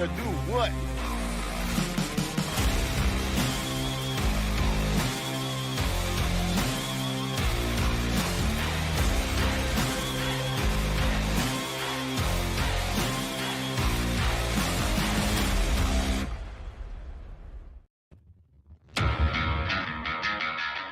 to do what?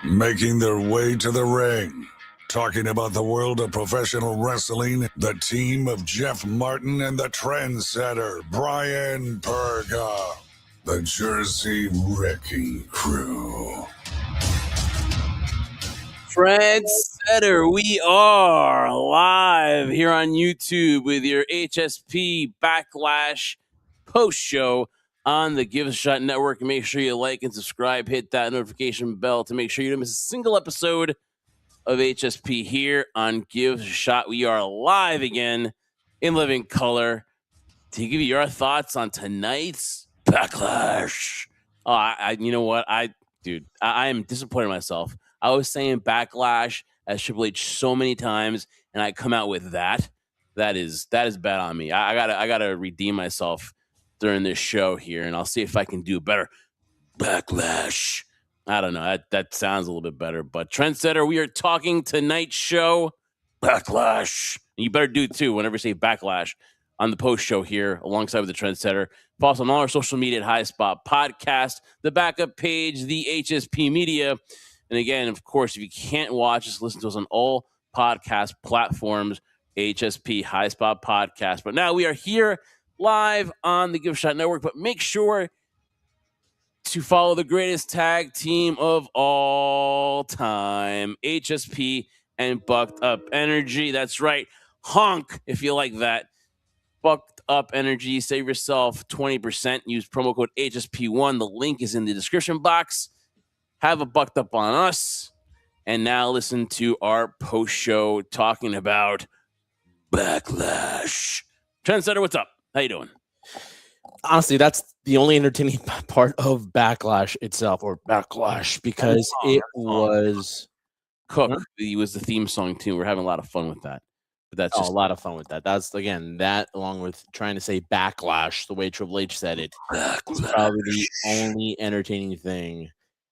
Making their way to the ring, talking about the world of professional wrestling, the team of Jeff Martin and the trendsetter, Bryan Perga, the Jersey Wrecking Crew. Trendsetter, we are live here on YouTube with your HSP Backlash post show on the Give a Shot Network. Make sure you like and subscribe, hit that notification bell to make sure you don't miss a single episode of HSP here on Give a Shot. We are live again in living color to give you your thoughts on tonight's Backlash. Oh, you know what? I am disappointed in myself. I was saying Backlash as Triple H so many times, and I come out with that. That is bad on me. I gotta redeem myself during this show here, and I'll see if I can do better. Backlash. I don't know. That sounds a little bit better. But Trendsetter, we are talking tonight's show. Backlash. And you better do it too whenever you say Backlash on the post show here alongside with the Trendsetter. Follow us on all our social media at High Spot Podcast, the backup page, the HSP Media. And again, of course, if you can't watch, just listen to us on all podcast platforms, HSP High Spot Podcast. But now we are here live on the Give a Shot Network. But make sure to follow the greatest tag team of all time, HSP and Bucked Up Energy. That's right. Honk, if you like that. Bucked Up Energy. Save yourself 20%. Use promo code HSP1. The link is in the description box. Have a bucked up on us. And now listen to our post show talking about Backlash. Trendsetter, what's up? How you doing? Honestly, that's the only entertaining part of Backlash itself, or Backlash, because it was Cook. He was the theme song too. We're having a lot of fun with that. But that's just a lot of fun with that. That's, again, that along with trying to say Backlash the way Triple H said it, is probably the only entertaining thing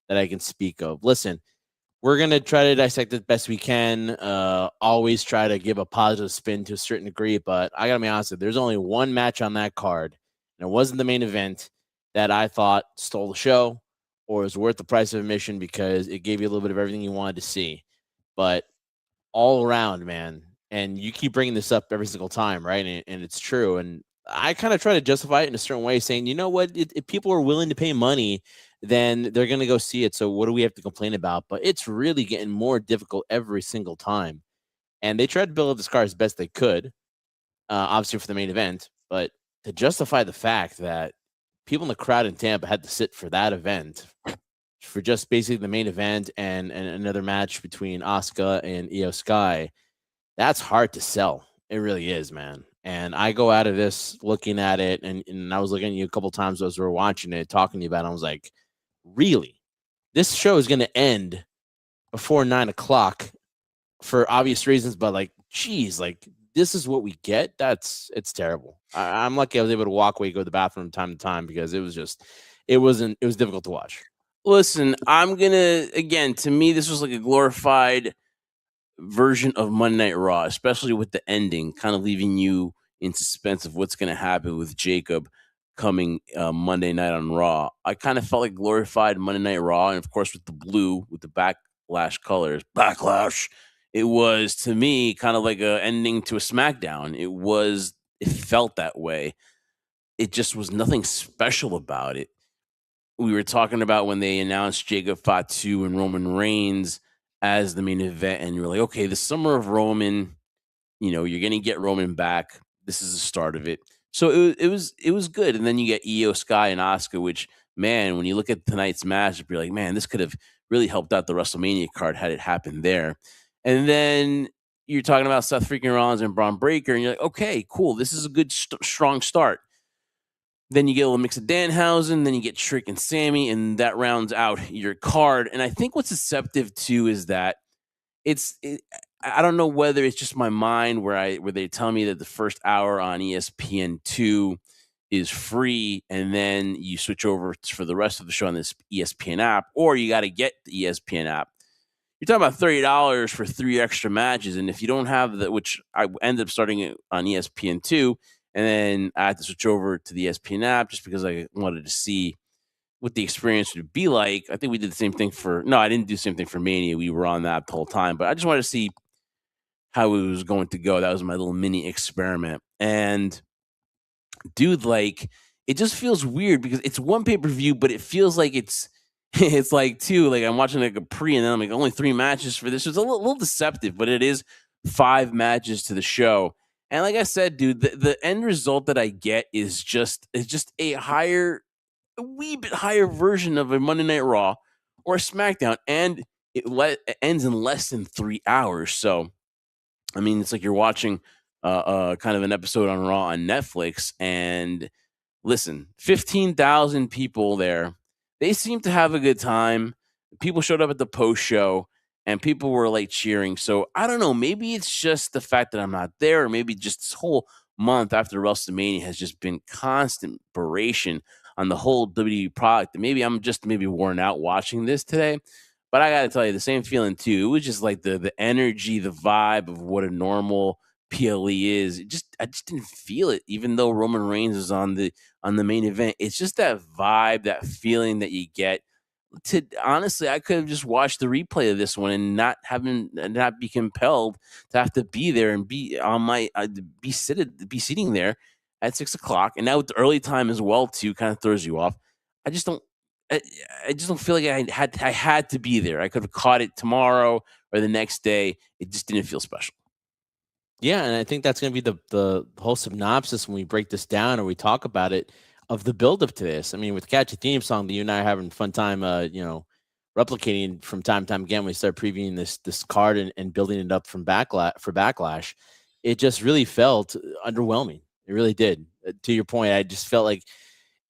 that I can speak of. Listen, we're going to try to dissect it best we can. Always try to give a positive spin to a certain degree, but I got to be honest with you, there's only one match on that card, and it wasn't the main event, that I thought stole the show or was worth the price of admission because it gave you a little bit of everything you wanted to see. But all around, man, and you keep bringing this up every single time, right? And it's true. And I kind of try to justify it in a certain way, saying, you know what, if people are willing to pay money, then they're going to go see it. So what do we have to complain about? But it's really getting more difficult every single time. And they tried to build up this card as best they could, obviously for the main event. But to justify the fact that people in the crowd in Tampa had to sit for that event, for just basically the main event and another match between Asuka and IYO SKY, that's hard to sell. It really is, man. And I go out of this looking at it, and I was looking at you a couple times as we were watching it, talking to you about it. I was like, really? This show is going to end before 9 o'clock for obvious reasons, but like, geez, like, this is what we get? It's terrible. I'm lucky I was able to walk away, go to the bathroom from time to time, because it was difficult to watch. Listen, I'm going to, again, to me, this was like a glorified version of Monday Night Raw, especially with the ending, kind of leaving you in suspense of what's going to happen with Jacob coming Monday night on Raw. I kind of felt like glorified Monday Night Raw, and of course with the blue, with the Backlash colors, Backlash, it was, to me, kind of like a ending to a SmackDown. It felt that way. It just was nothing special about it. We were talking about when they announced Jacob, Fatu, and Roman Reigns as the main event, and you were like, okay, the summer of Roman, you're going to get Roman back. This is the start of it. So it was good. And then you get IYO SKY and Asuka, which, man, when you look at tonight's match, you're like, man, this could have really helped out the WrestleMania card had it happened there. And then you're talking about Seth freaking Rollins and Bron Breakker, and you're like, okay, cool. This is a good, strong start. Then you get a little mix of Danhausen, then you get Trick and Sami, and that rounds out your card. And I think what's deceptive too is that I don't know whether it's just my mind where they tell me that the first hour on ESPN2 is free, and then you switch over for the rest of the show on this ESPN app, or you got to get the ESPN app. You're talking about $30 for 3 extra matches, and if you don't have the, which I ended up starting it on ESPN2, and then I had to switch over to the ESPN app just because I wanted to see what the experience would be like. I think we did the same thing I didn't do the same thing for Mania. We were on that the whole time, but I just wanted to see how it was going to go. That was my little mini experiment. And dude, like, it just feels weird because it's one pay-per-view, but it feels like it's it's like two. Like I'm watching like a pre, and then I'm like only 3 matches for this. It's a little deceptive, but it is 5 matches to the show. And like I said, dude, the end result that I get is just a wee bit higher version of a Monday Night Raw or a SmackDown, and it ends in less than 3 hours. So I mean, it's like you're watching kind of an episode on Raw on Netflix. And listen, 15,000 people there. They seem to have a good time. People showed up at the post show and people were like cheering. So I don't know. Maybe it's just the fact that I'm not there, or maybe just this whole month after WrestleMania has just been constant beration on the whole WWE product. And maybe I'm just worn out watching this today. But I gotta tell you, the same feeling too. It was just like the energy, the vibe of what a normal PLE is. I just didn't feel it, even though Roman Reigns is on the main event. It's just that vibe, that feeling that you get. Honestly, I could have just watched the replay of this one and not be compelled to have to be there and be on my be sitting there at 6 o'clock. And now with the early time as well too, kind of throws you off. I just don't. I just don't feel like I had to be there. I could have caught it tomorrow or the next day. It just didn't feel special. Yeah, and I think that's going to be the whole synopsis when we break this down or we talk about it of the build up to this. I mean, with Catchy Theme Song that you and I are having fun time, replicating from time to time again. We start previewing this card and building it up from Backlash. It just really felt underwhelming. It really did. To your point, I just felt like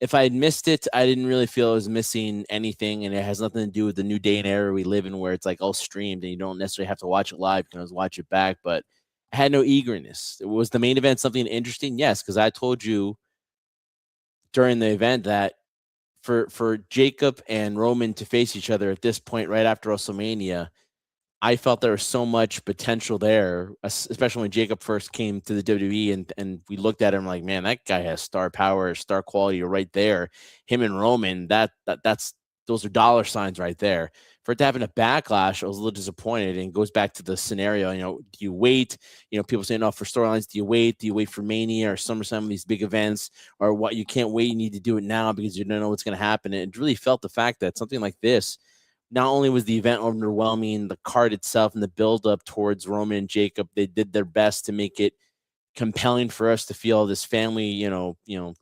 if I had missed it, I didn't really feel I was missing anything, and it has nothing to do with the new day and era we live in, where it's like all streamed and you don't necessarily have to watch it live. You can always watch it back, but I had no eagerness. Was the main event something interesting? Yes, because I told you during the event that for Jacob and Roman to face each other at this point right after WrestleMania, I felt there was so much potential there, especially when Jacob first came to the WWE and we looked at him like, man, that guy has star power, star quality right there. Him and Roman, that's those are dollar signs right there. For it to happen a Backlash, I was a little disappointed, and goes back to the scenario. Do you wait? People saying, "Oh, for storylines, do you wait? Do you wait for Mania or SummerSlam, these big events, or what? You can't wait. You need to do it now because you don't know what's going to happen." And it really felt the fact that something like this, not only was the event underwhelming, the card itself and the build up towards Roman and Jacob, they did their best to make it compelling for us to feel this family,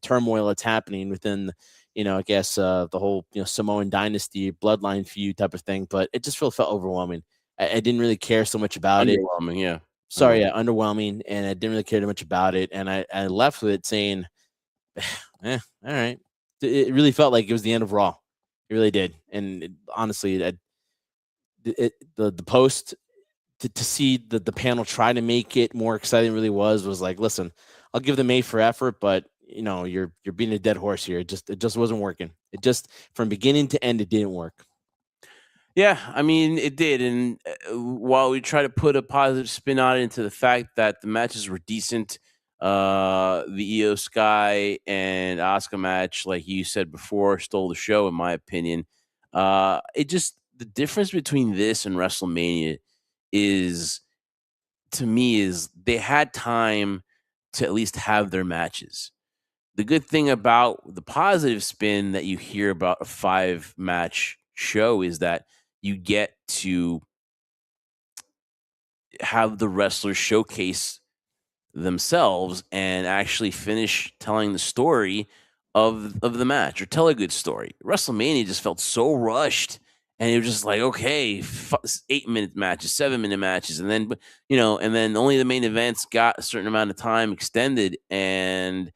turmoil that's happening within, I guess the whole, Samoan dynasty bloodline feud type of thing. But it just felt overwhelming. I didn't really care so much about it. Underwhelming, yeah. Sorry, yeah, underwhelming, and I didn't really care too much about it. And I left with it saying, all right. It really felt like it was the end of Raw. It really did. And honestly, the post to see the panel try to make it more exciting really was like, listen, I'll give them A for effort, but you're being a dead horse here. It just wasn't working. It just, from beginning to end, it didn't work. Yeah, I mean, it did. And while we try to put a positive spin on it into the fact that the matches were decent, the IYO SKY and Asuka match, like you said before, stole the show, in my opinion. The difference between this and WrestleMania is, to me, is they had time to at least have their matches. The good thing about the positive spin that you hear about a 5-match show is that you get to have the wrestlers showcase themselves and actually finish telling the story of the match, or tell a good story. WrestleMania just felt so rushed, and it was just like, okay, 8-minute matches, 7-minute matches, and then only the main events got a certain amount of time extended. And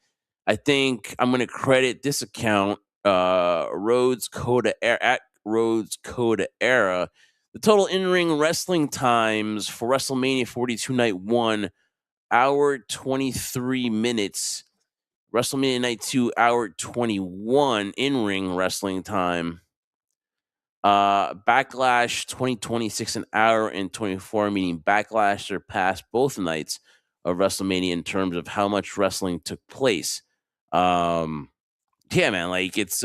I think I'm going to credit this account, Rhodes Coda at Rhodes Coda Era. The total in-ring wrestling times for WrestleMania 42 Night 1, hour 23 minutes, WrestleMania Night 2, hour 21 in-ring wrestling time. Backlash 2026, an hour and 24, meaning Backlash surpassed both nights of WrestleMania in terms of how much wrestling took place. Yeah, man, like it's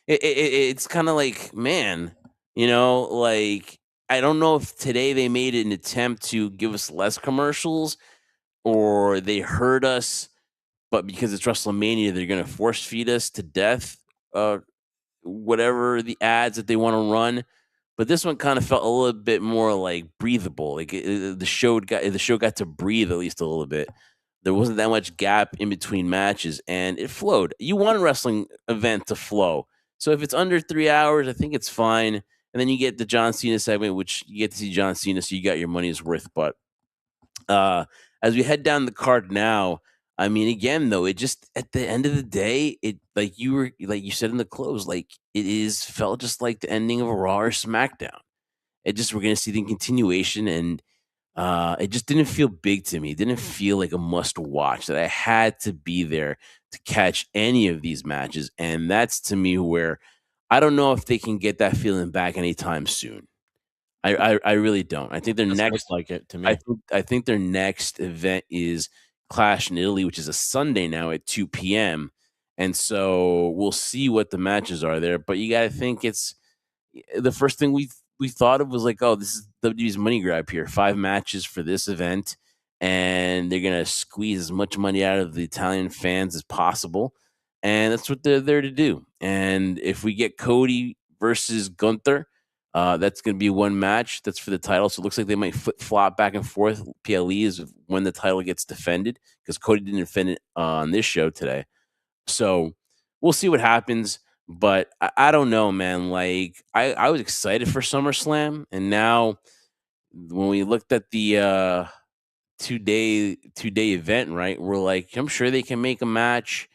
it's kind of like, man, like I don't know if today they made an attempt to give us less commercials or they heard us, but because it's WrestleMania, they're gonna force feed us to death. Whatever the ads that they want to run. But this one kind of felt a little bit more like breathable. Like the show got to breathe at least a little bit. There wasn't that much gap in between matches, and it flowed. You want a wrestling event to flow, so if it's under 3 hours, I think it's fine. And then you get the John Cena segment, which you get to see John Cena, so you got your money's worth. But uh, as we head down the card now, I mean, again, though, it just at the end of the day, it like you said in the close, like it is felt just like the ending of a Raw or SmackDown. It just we're gonna see the continuation, and it just didn't feel big to me. It didn't feel like a must watch that I had to be there to catch any of these matches, and that's to me where I don't know if they can get that feeling back anytime soon. I really don't. I think their Doesn't look next like it to I me. think I think their next event is Clash in Italy, which is a Sunday now at 2 p.m. And so we'll see what the matches are there. But you gotta think it's the first thing we thought of was like, oh, this is WWE's money grab here. 5 matches for this event, and they're gonna squeeze as much money out of the Italian fans as possible. And that's what they're there to do. And if we get Cody versus Gunther, that's going to be one match. That's for the title. So it looks like they might flip flop back and forth. PLE is when the title gets defended because Cody didn't defend it on this show today. So we'll see what happens. But I don't know, man. Like I was excited for SummerSlam, and now when we looked at the 2-day event, right, we're like, I'm sure they can make a match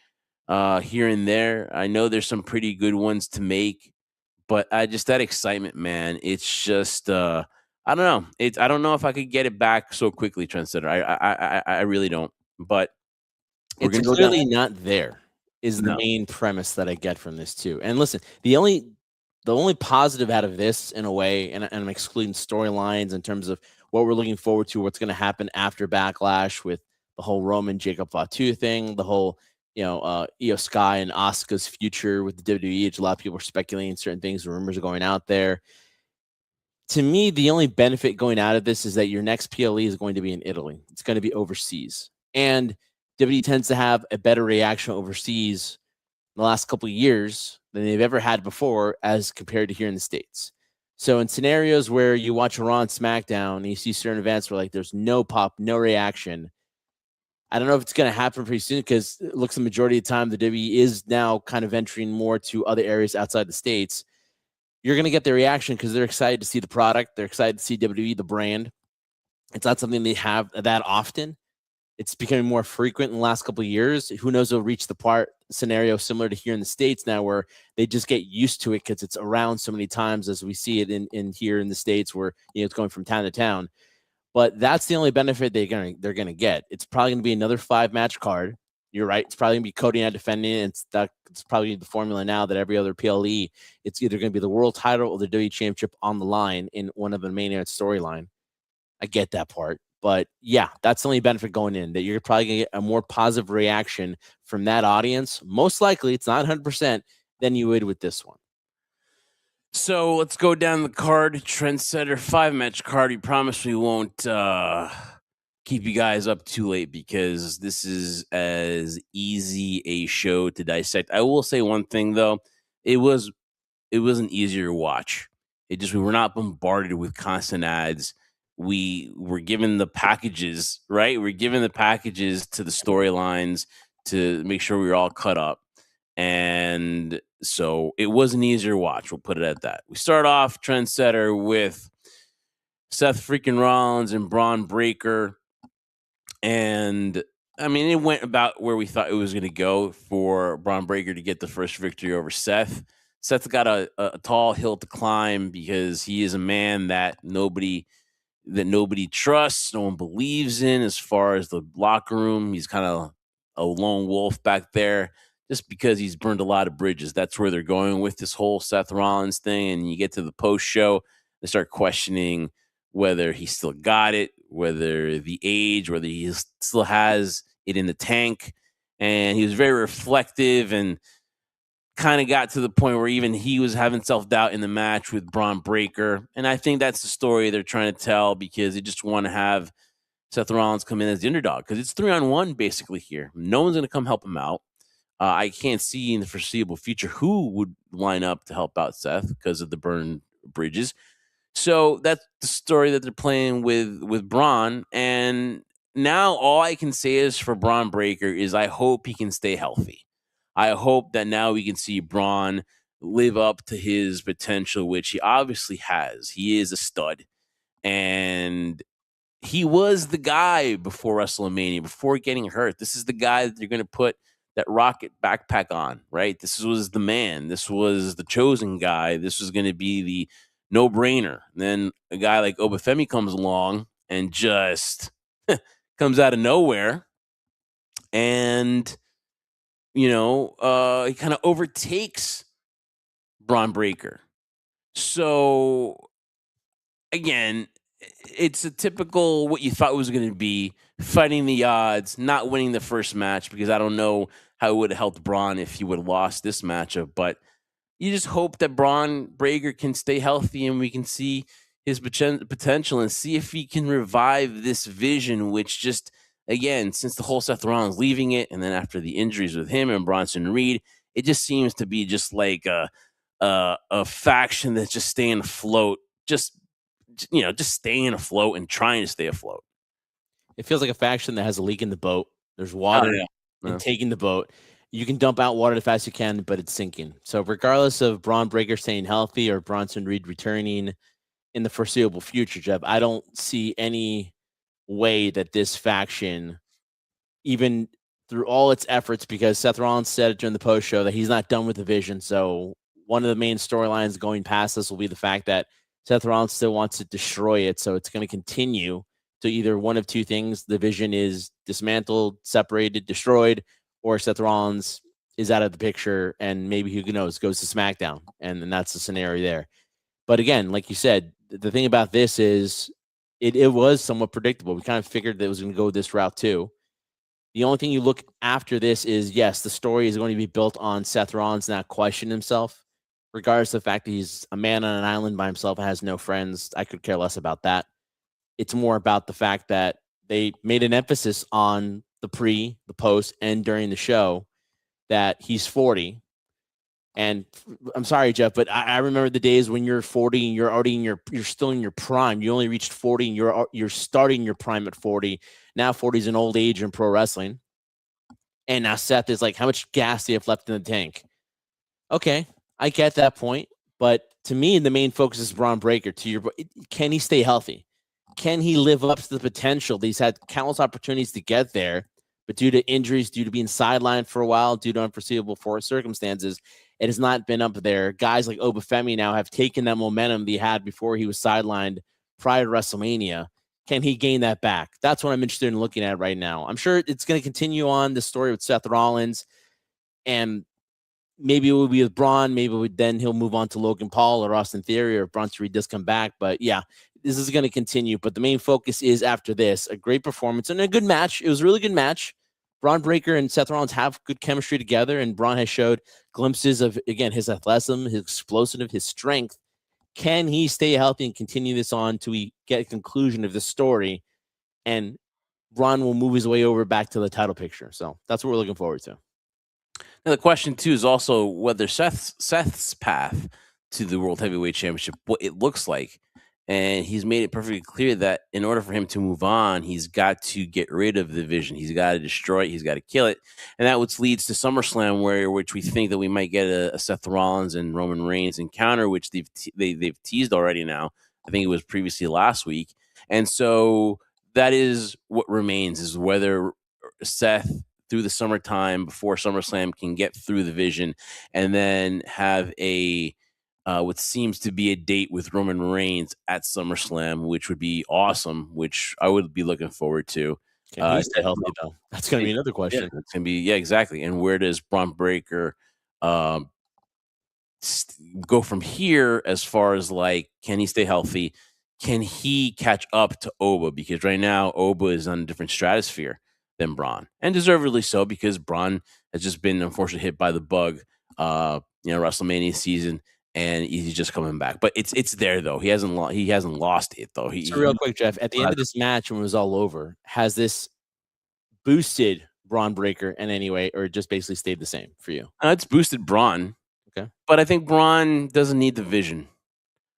here and there. I know there's some pretty good ones to make, but I just that excitement, man. It's just I don't know. I don't know if I could get it back so quickly, Trendsetter. I really don't. But we're It's gonna go down. clearly not there, is the No, main premise that I get from this too. And listen, the only positive out of this in a way, and I'm excluding storylines in terms of what we're looking forward to, what's going to happen after Backlash with the whole Roman Jacob Fatu thing, the whole IYO SKY and Asuka's future with the WWE. A lot of people are speculating certain things, rumors are going out there. To me, the only benefit going out of this is that your next PLE is going to be in Italy. It's going to be overseas. And WWE tends to have a better reaction overseas in the last couple of years than they've ever had before as compared to here in the States. So in scenarios where you watch Raw and SmackDown and you see certain events where like there's no pop, no reaction, I don't know if it's going to happen pretty soon because it looks the majority of the time the WWE is now kind of venturing more to other areas outside the States. You're going to get the reaction because they're excited to see the product. They're excited to see WWE, the brand. It's not something they have that often. It's becoming more frequent in the last couple of years. Who knows? They'll reach the part scenario similar to here in the States now, where they just get used to it because it's around so many times as we see it in here in the States, where it's going from town to town. But that's the only benefit they're gonna get. It's probably gonna be another 5-match card. You're right. It's probably gonna be Cody and defending it. It's probably the formula now that every other PLE, it's either gonna be the world title or the WWE Championship on the line in one of the main event storyline. I get that part. But yeah, that's the only benefit going in, that you're probably going to get a more positive reaction from that audience. Most likely, it's not 100% than you would with this one. so let's go down the card. Trendsetter 5-match card. We promise we won't keep you guys up too late because this is as easy a show to dissect. I will say one thing though, it was an easier watch. We were not bombarded with constant ads. We were given the packages, right? We're given the packages to the storylines to make sure we were all cut up. And so it was an easier watch. We'll put it at that. We start off Trendsetter with Seth freaking Rollins and Bron Breakker. And I mean, it went about where we thought it was going to go for Bron Breakker to get the first victory over Seth. Seth's got a tall hill to climb because he is a man that nobody trusts, no one believes in as far as the locker room. He's kind of a lone wolf back there just because he's burned a lot of bridges. That's where they're going with this whole Seth Rollins thing. And you get to the post show, they start questioning whether he still got it, whether the age, whether he still has it in the tank. And he was very reflective and kind of got to the point where even he was having self-doubt in the match with Bron Breakker. And I think that's the story they're trying to tell because they just want to have Seth Rollins come in as the underdog because it's 3-on-1 basically here. No one's going to come help him out. I can't see in the foreseeable future who would line up to help out Seth because of the burned bridges. So that's the story that they're playing with Bron. And now all I can say is for Bron Breakker is I hope he can stay healthy. I hope that now we can see Bron live up to his potential, which he obviously has. He is a stud. And he was the guy before WrestleMania, before getting hurt. This is the guy that you're going to put that rocket backpack on, right? This was the man. This was the chosen guy. This was going to be the no-brainer. And then a guy like Obafemi comes along and just comes out of nowhere and, he kind of overtakes Bron Breakker. So, again, it's a typical what you thought it was going to be, fighting the odds, not winning the first match, because I don't know how it would have helped Bron if he would have lost this matchup. But you just hope that Bron Breakker can stay healthy and we can see his potential and see if he can revive this vision, which just, again, since the whole Seth Rollins leaving it, and then after the injuries with him and Bronson Reed, it just seems to be just like a faction that's just staying afloat, just staying afloat and trying to stay afloat. It feels like a faction that has a leak in the boat. There's water and taking the boat. You can dump out water as fast as you can, but it's sinking. So regardless of Bron Breakker staying healthy or Bronson Reed returning in the foreseeable future, Jeff, I don't see any way that this faction, even through all its efforts, because Seth Rollins said it during the post show that he's not done with the vision. So one of the main storylines going past this will be the fact that Seth Rollins still wants to destroy it. So it's going to continue to either one of two things. The vision is dismantled, separated, destroyed, or Seth Rollins is out of the picture and maybe, who knows, goes to SmackDown. And then that's the scenario there. But again, like you said, the thing about this is it was somewhat predictable. We kind of figured that it was going to go this route too. The only thing you look after this is, yes, the story is going to be built on Seth Rollins not questioning himself, regardless of the fact that he's a man on an island by himself and has no friends. I could care less about that. It's more about the fact that they made an emphasis on the pre, the post, and during the show that he's 40. And I'm sorry, Jeff, but I remember the days when you're 40 and you're already you're still in your prime. You only reached 40 and you're starting your prime at 40. Now 40 is an old age in pro wrestling. And now Seth is like, how much gas do you have left in the tank? Okay, I get that point. But to me, the main focus is Bron Breakker. Can he stay healthy? Can he live up to the potential? He's had countless opportunities to get there, but due to injuries, due to being sidelined for a while, due to unforeseeable circumstances, it has not been up there. Guys like Obafemi now have taken that momentum that he had before he was sidelined prior to WrestleMania. Can he gain that back? That's what I'm interested in looking at right now. I'm sure it's going to continue on the story with Seth Rollins, and maybe it will be with Bron. Maybe then he'll move on to Logan Paul or Austin Theory, or if Bronson Reed does come back. But yeah, this is going to continue. But the main focus is after this, a great performance and a good match. It was a really good match. Bron Breakker and Seth Rollins have good chemistry together, and Bron has showed glimpses of, again, his athleticism, his explosiveness, his strength. Can he stay healthy and continue this on till we get a conclusion of the story? And Bron will move his way over back to the title picture. So that's what we're looking forward to. Now, the question, too, is also whether Seth's path to the World Heavyweight Championship, what it looks like. And he's made it perfectly clear that in order for him to move on, he's got to get rid of the vision. He's got to destroy it. He's got to kill it. And that which leads to SummerSlam, which we think that we might get a Seth Rollins and Roman Reigns encounter, which they've teased already now. I think it was previously last week. And so that is what remains, is whether Seth, through the summertime before SummerSlam, can get through the vision and then have what seems to be a date with Roman Reigns at SummerSlam, which would be awesome, which I would be looking forward to. Can he stay healthy though? That's going to be another question. Yeah, it's gonna be exactly. And where does Bron Breakker um, go from here as far as like, can he stay healthy? Can he catch up to Oba? Because right now Oba is on a different stratosphere than Braun, and deservedly so, because Braun has just been unfortunately hit by the bug, WrestleMania season, and he's just coming back. But it's there though. He hasn't lost it though. So real quick, Jeff, at the end of this match, when it was all over, has this boosted Bron Breakker in any way, or just basically stayed the same for you? It's boosted Braun. Okay. But I think Braun doesn't need the vision.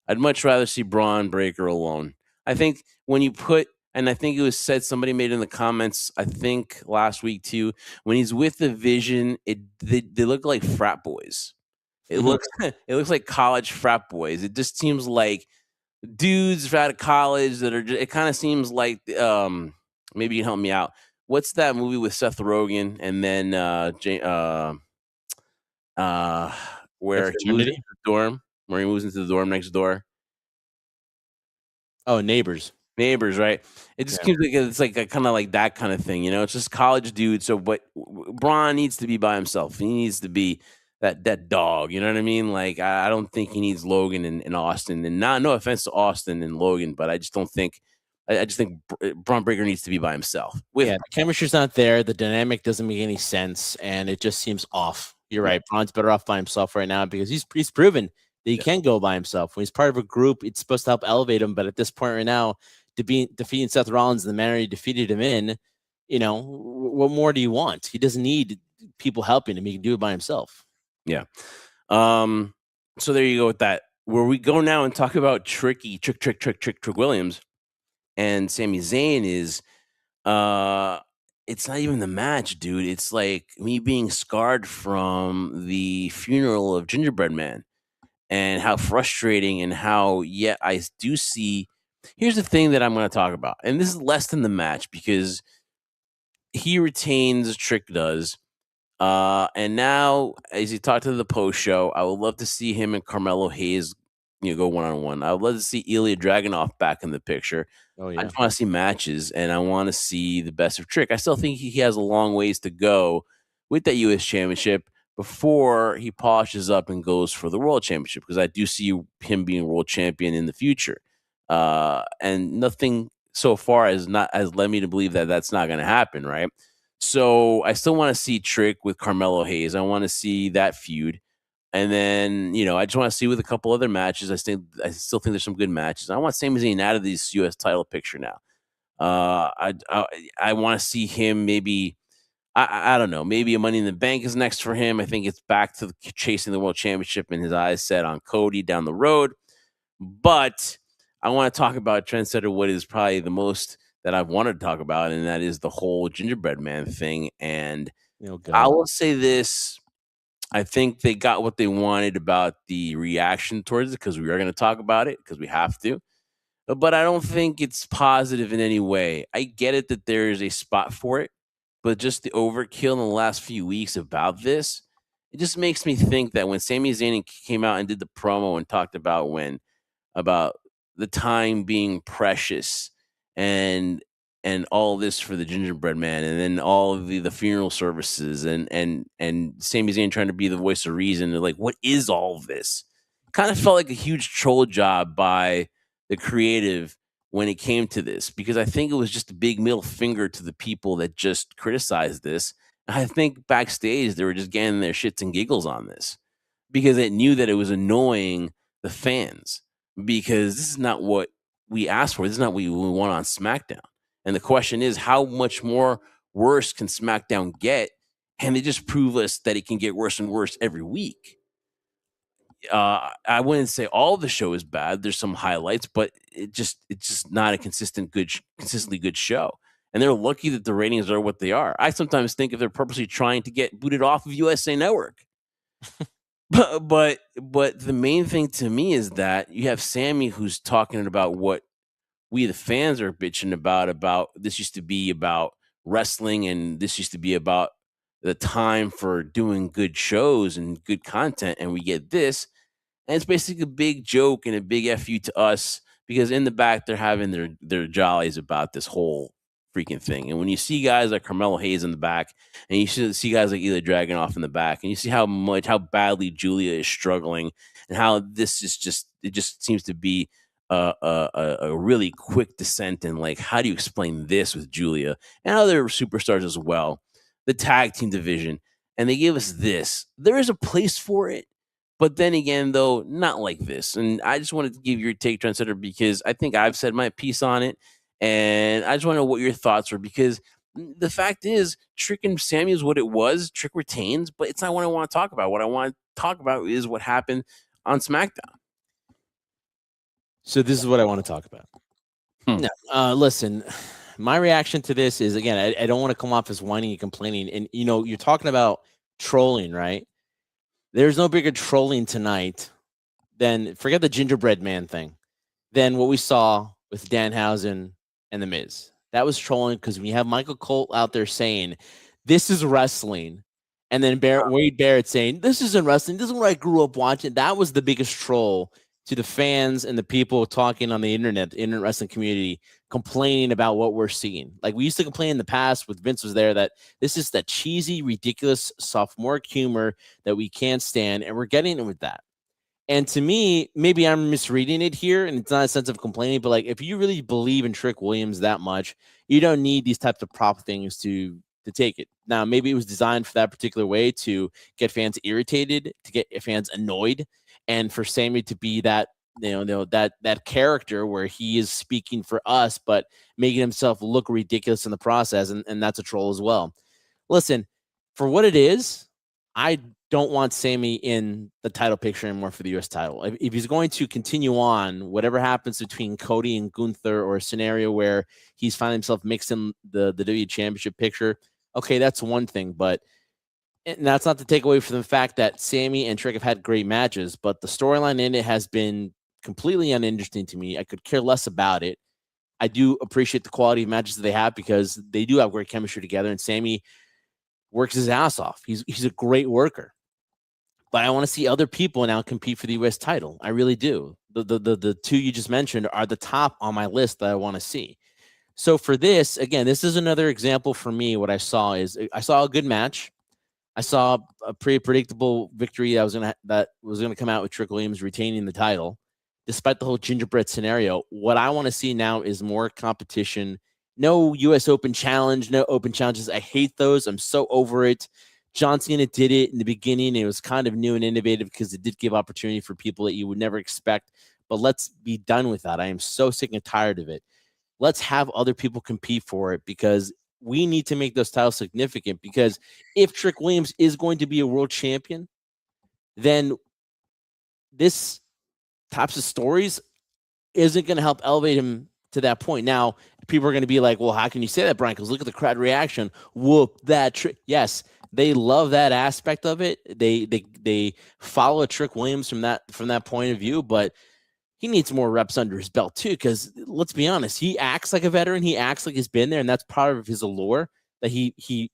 I'd much rather see Bron Breakker alone. I think when you put, and I think it was said, somebody made in the comments, I think last week too, when he's with the vision, they look like frat boys. It looks like college frat boys. It just seems like dudes out of college that are. It kind of seems like maybe you can help me out. What's that movie with Seth Rogen and then where he moves into the dorm, where he moves into the dorm next door? Oh, Neighbors. Neighbors, right? It just seems like it's like a kind of like that kind of thing, It's just college dude. So, but Braun needs to be by himself. He needs to be that dog. You know what I mean? Like I don't think he needs Logan and Austin. And no offense to Austin and Logan, but I just don't think. I just think Bron Breakker needs to be by himself. The chemistry's not there. The dynamic doesn't make any sense, and it just seems off. You're right. Braun's better off by himself right now because he's proven that he can go by himself. When he's part of a group, it's supposed to help elevate him. But at this point right now, defeating Seth Rollins in the manner he defeated him in, what more do you want? He doesn't need people helping him. He can do it by himself. Yeah. So there you go with that. Where we go now and talk about Trick Williams and Sami Zayn is, it's not even the match, dude. It's like me being scarred from the funeral of Gingerbread Man, and how frustrating, and how I do see. Here's the thing that I'm going to talk about, and this is less than the match because he retains, Trick does. And now as he talked to the post show, I would love to see him and Carmelo Hayes, go one-on-one. I would love to see Ilya Dragunov back in the picture. Oh, yeah. I just want to see matches, and I want to see the best of Trick. I still think he has a long ways to go with that U.S. Championship before he polishes up and goes for the World Championship, because I do see him being World Champion in the future. And nothing so far has led me to believe that that's not going to happen, right? So I still want to see Trick with Carmelo Hayes. I want to see that feud. And then, I just want to see with a couple other matches. I still think there's some good matches. I want Sami Zayn out of this U.S. title picture now. I want to see him maybe, I don't know, maybe a Money in the Bank is next for him. I think it's back to chasing the World Championship and his eyes set on Cody down the road. But I want to talk about Trendsetter, what is probably the most that I've wanted to talk about, and that is the whole Gingerbread Man thing. And I will say this. I think they got what they wanted about the reaction towards it, because we are going to talk about it, because we have to. But I don't think it's positive in any way. I get it that there is a spot for it, but just the overkill in the last few weeks about this, it just makes me think that when Sami Zayn came out and did the promo and talked about the time being precious and all this for the Gingerbread Man, and then all of the funeral services, and Sami Zayn trying to be the voice of reason, and like, what is all of this? Kind of felt like a huge troll job by the creative when it came to this, because I think it was just a big middle finger to the people that just criticized this. I think backstage they were just getting their shits and giggles on this, because they knew that it was annoying the fans, because this is not what we asked for. This is not what we want on SmackDown. And the question is, how much more worse can SmackDown get? And they just prove us that it can get worse and worse every week. I wouldn't say all the show is bad. There's some highlights, but it's just not a consistently good show. And they're lucky that the ratings are what they are. I sometimes think if they're purposely trying to get booted off of USA Network. But the main thing to me is that you have Sami, who's talking about what we the fans are bitching about this used to be about wrestling, and this used to be about the time for doing good shows and good content, and we get this, and it's basically a big joke and a big FU to us, because in the back they're having their jollies about this whole freaking thing. And when you see guys like Carmelo Hayes in the back, and you see guys like Ilya Dragunov in the back, and you see how badly Julia is struggling, and how this is it just seems to be a really quick descent. And like, how do you explain this with Julia and other superstars as well? The tag team division, and they give us this. There is a place for it. But then again, though, not like this. And I just wanted to give your take, Trendsetter, because I think I've said my piece on it. And I just want to know what your thoughts were, because the fact is, Trick and Sami is what it was. Trick retains, but it's not what I want to talk about. What I want to talk about is what happened on SmackDown. So this is what I want to talk about. No, listen, my reaction to this is, again, I don't want to come off as whining and complaining. And, you're talking about trolling, right? There's no bigger trolling tonight than, forget the gingerbread man thing, than what we saw with Danhausen and The Miz. That was trolling, because when you have Michael Cole out there saying, this is wrestling, and then Wade Barrett saying, this isn't wrestling, this is what I grew up watching, that was the biggest troll to the fans and the people talking on the internet wrestling community, complaining about what we're seeing. Like, we used to complain in the past with Vince was there that this is that cheesy, ridiculous, sophomoric humor that we can't stand, and we're getting it with that. And to me, maybe I'm misreading it here, and it's not a sense of complaining, but like, if you really believe in Trick Williams that much, you don't need these types of prop things to take it. Now, maybe it was designed for that particular way, to get fans irritated, to get fans annoyed, and for Sami to be that, that character where he is speaking for us, but making himself look ridiculous in the process, and that's a troll as well. Listen, for what it is, I don't want Sami in the title picture anymore for the U.S. title. If he's going to continue on, whatever happens between Cody and Gunther, or a scenario where he's finding himself mixed in the WWE Championship picture, okay, that's one thing. But and that's not to take away from the fact that Sami and Trick have had great matches, but the storyline in it has been completely uninteresting to me. I could care less about it. I do appreciate the quality of matches that they have, because they do have great chemistry together, and Sami works his ass off. He's a great worker. But I want to see other people now compete for the U.S. title. I really do. The two you just mentioned are the top on my list that I want to see. So for this, again, this is another example for me. What I saw is, I saw a good match. I saw a pretty predictable victory that was gonna come out with Trick Williams retaining the title, despite the whole gingerbread scenario. What I want to see now is more competition. No U.S. Open challenge, no open challenges. I hate those. I'm so over it. John Cena did it in the beginning. It was kind of new and innovative, because it did give opportunity for people that you would never expect. But let's be done with that. I am so sick and tired of it. Let's have other people compete for it, because we need to make those titles significant. Because if Trick Williams is going to be a world champion, then this types of stories isn't going to help elevate him to that point. Now, people are going to be like, well, how can you say that, Bryan? Because look at the crowd reaction. Whoop, that Trick. Yes, they love that aspect of it. They follow Trick Williams from that point of view, but he needs more reps under his belt too, because let's be honest, he acts like a veteran. He acts like he's been there, and that's part of his allure, that he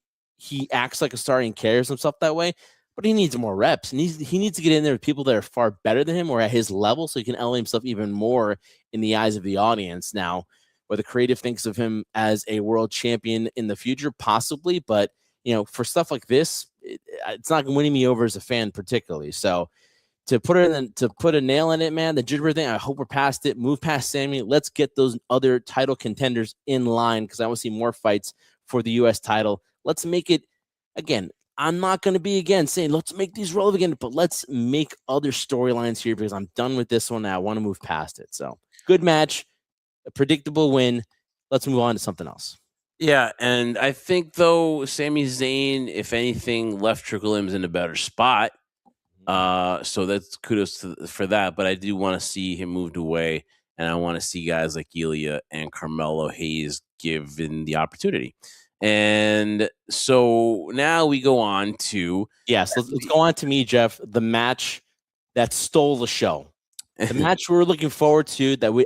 acts like a star and carries himself that way. But he needs more reps, and he needs to get in there with people that are far better than him or at his level, so he can elevate himself even more in the eyes of the audience. Now, whether creative thinks of him as a world champion in the future, possibly, but for stuff like this, it's not winning me over as a fan particularly. So to put a nail in it, man, the gingerbread thing, I hope we're past it. Move past Sami. Let's get those other title contenders in line, because I want to see more fights for the U.S. title. Let's make it, again, I'm not going to be, again, saying let's make these relevant again, but let's make other storylines here, because I'm done with this one now. I want to move past it. So good match, a predictable win. Let's move on to something else. Yeah, and I think, though, Sami Zayn, if anything, left Trick Williams in a better spot. So that's kudos for that. But I do want to see him moved away, and I want to see guys like Ilya and Carmelo Hayes given the opportunity. And so now we go on to let's go on to me, Jeff. The match that stole the show, the match we were looking forward to, that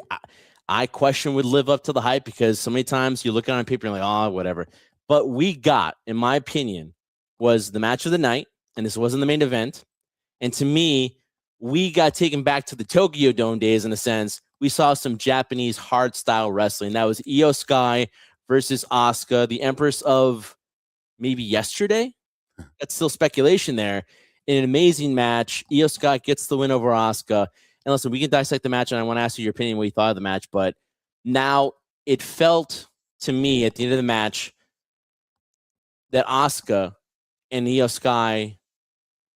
I question would live up to the hype, because so many times you look at it on paper and you're like, oh, whatever. But we got, in my opinion, was the match of the night, and this wasn't the main event. And to me, we got taken back to the Tokyo Dome days, in a sense. We saw some Japanese hard style wrestling. That was IYO SKY versus Asuka, the Empress of maybe yesterday. That's still speculation there. In an amazing match, IYO SKY gets the win over Asuka. And listen, we can dissect the match, and I want to ask you your opinion, what you thought of the match. But now it felt to me at the end of the match that Asuka and IYO SKY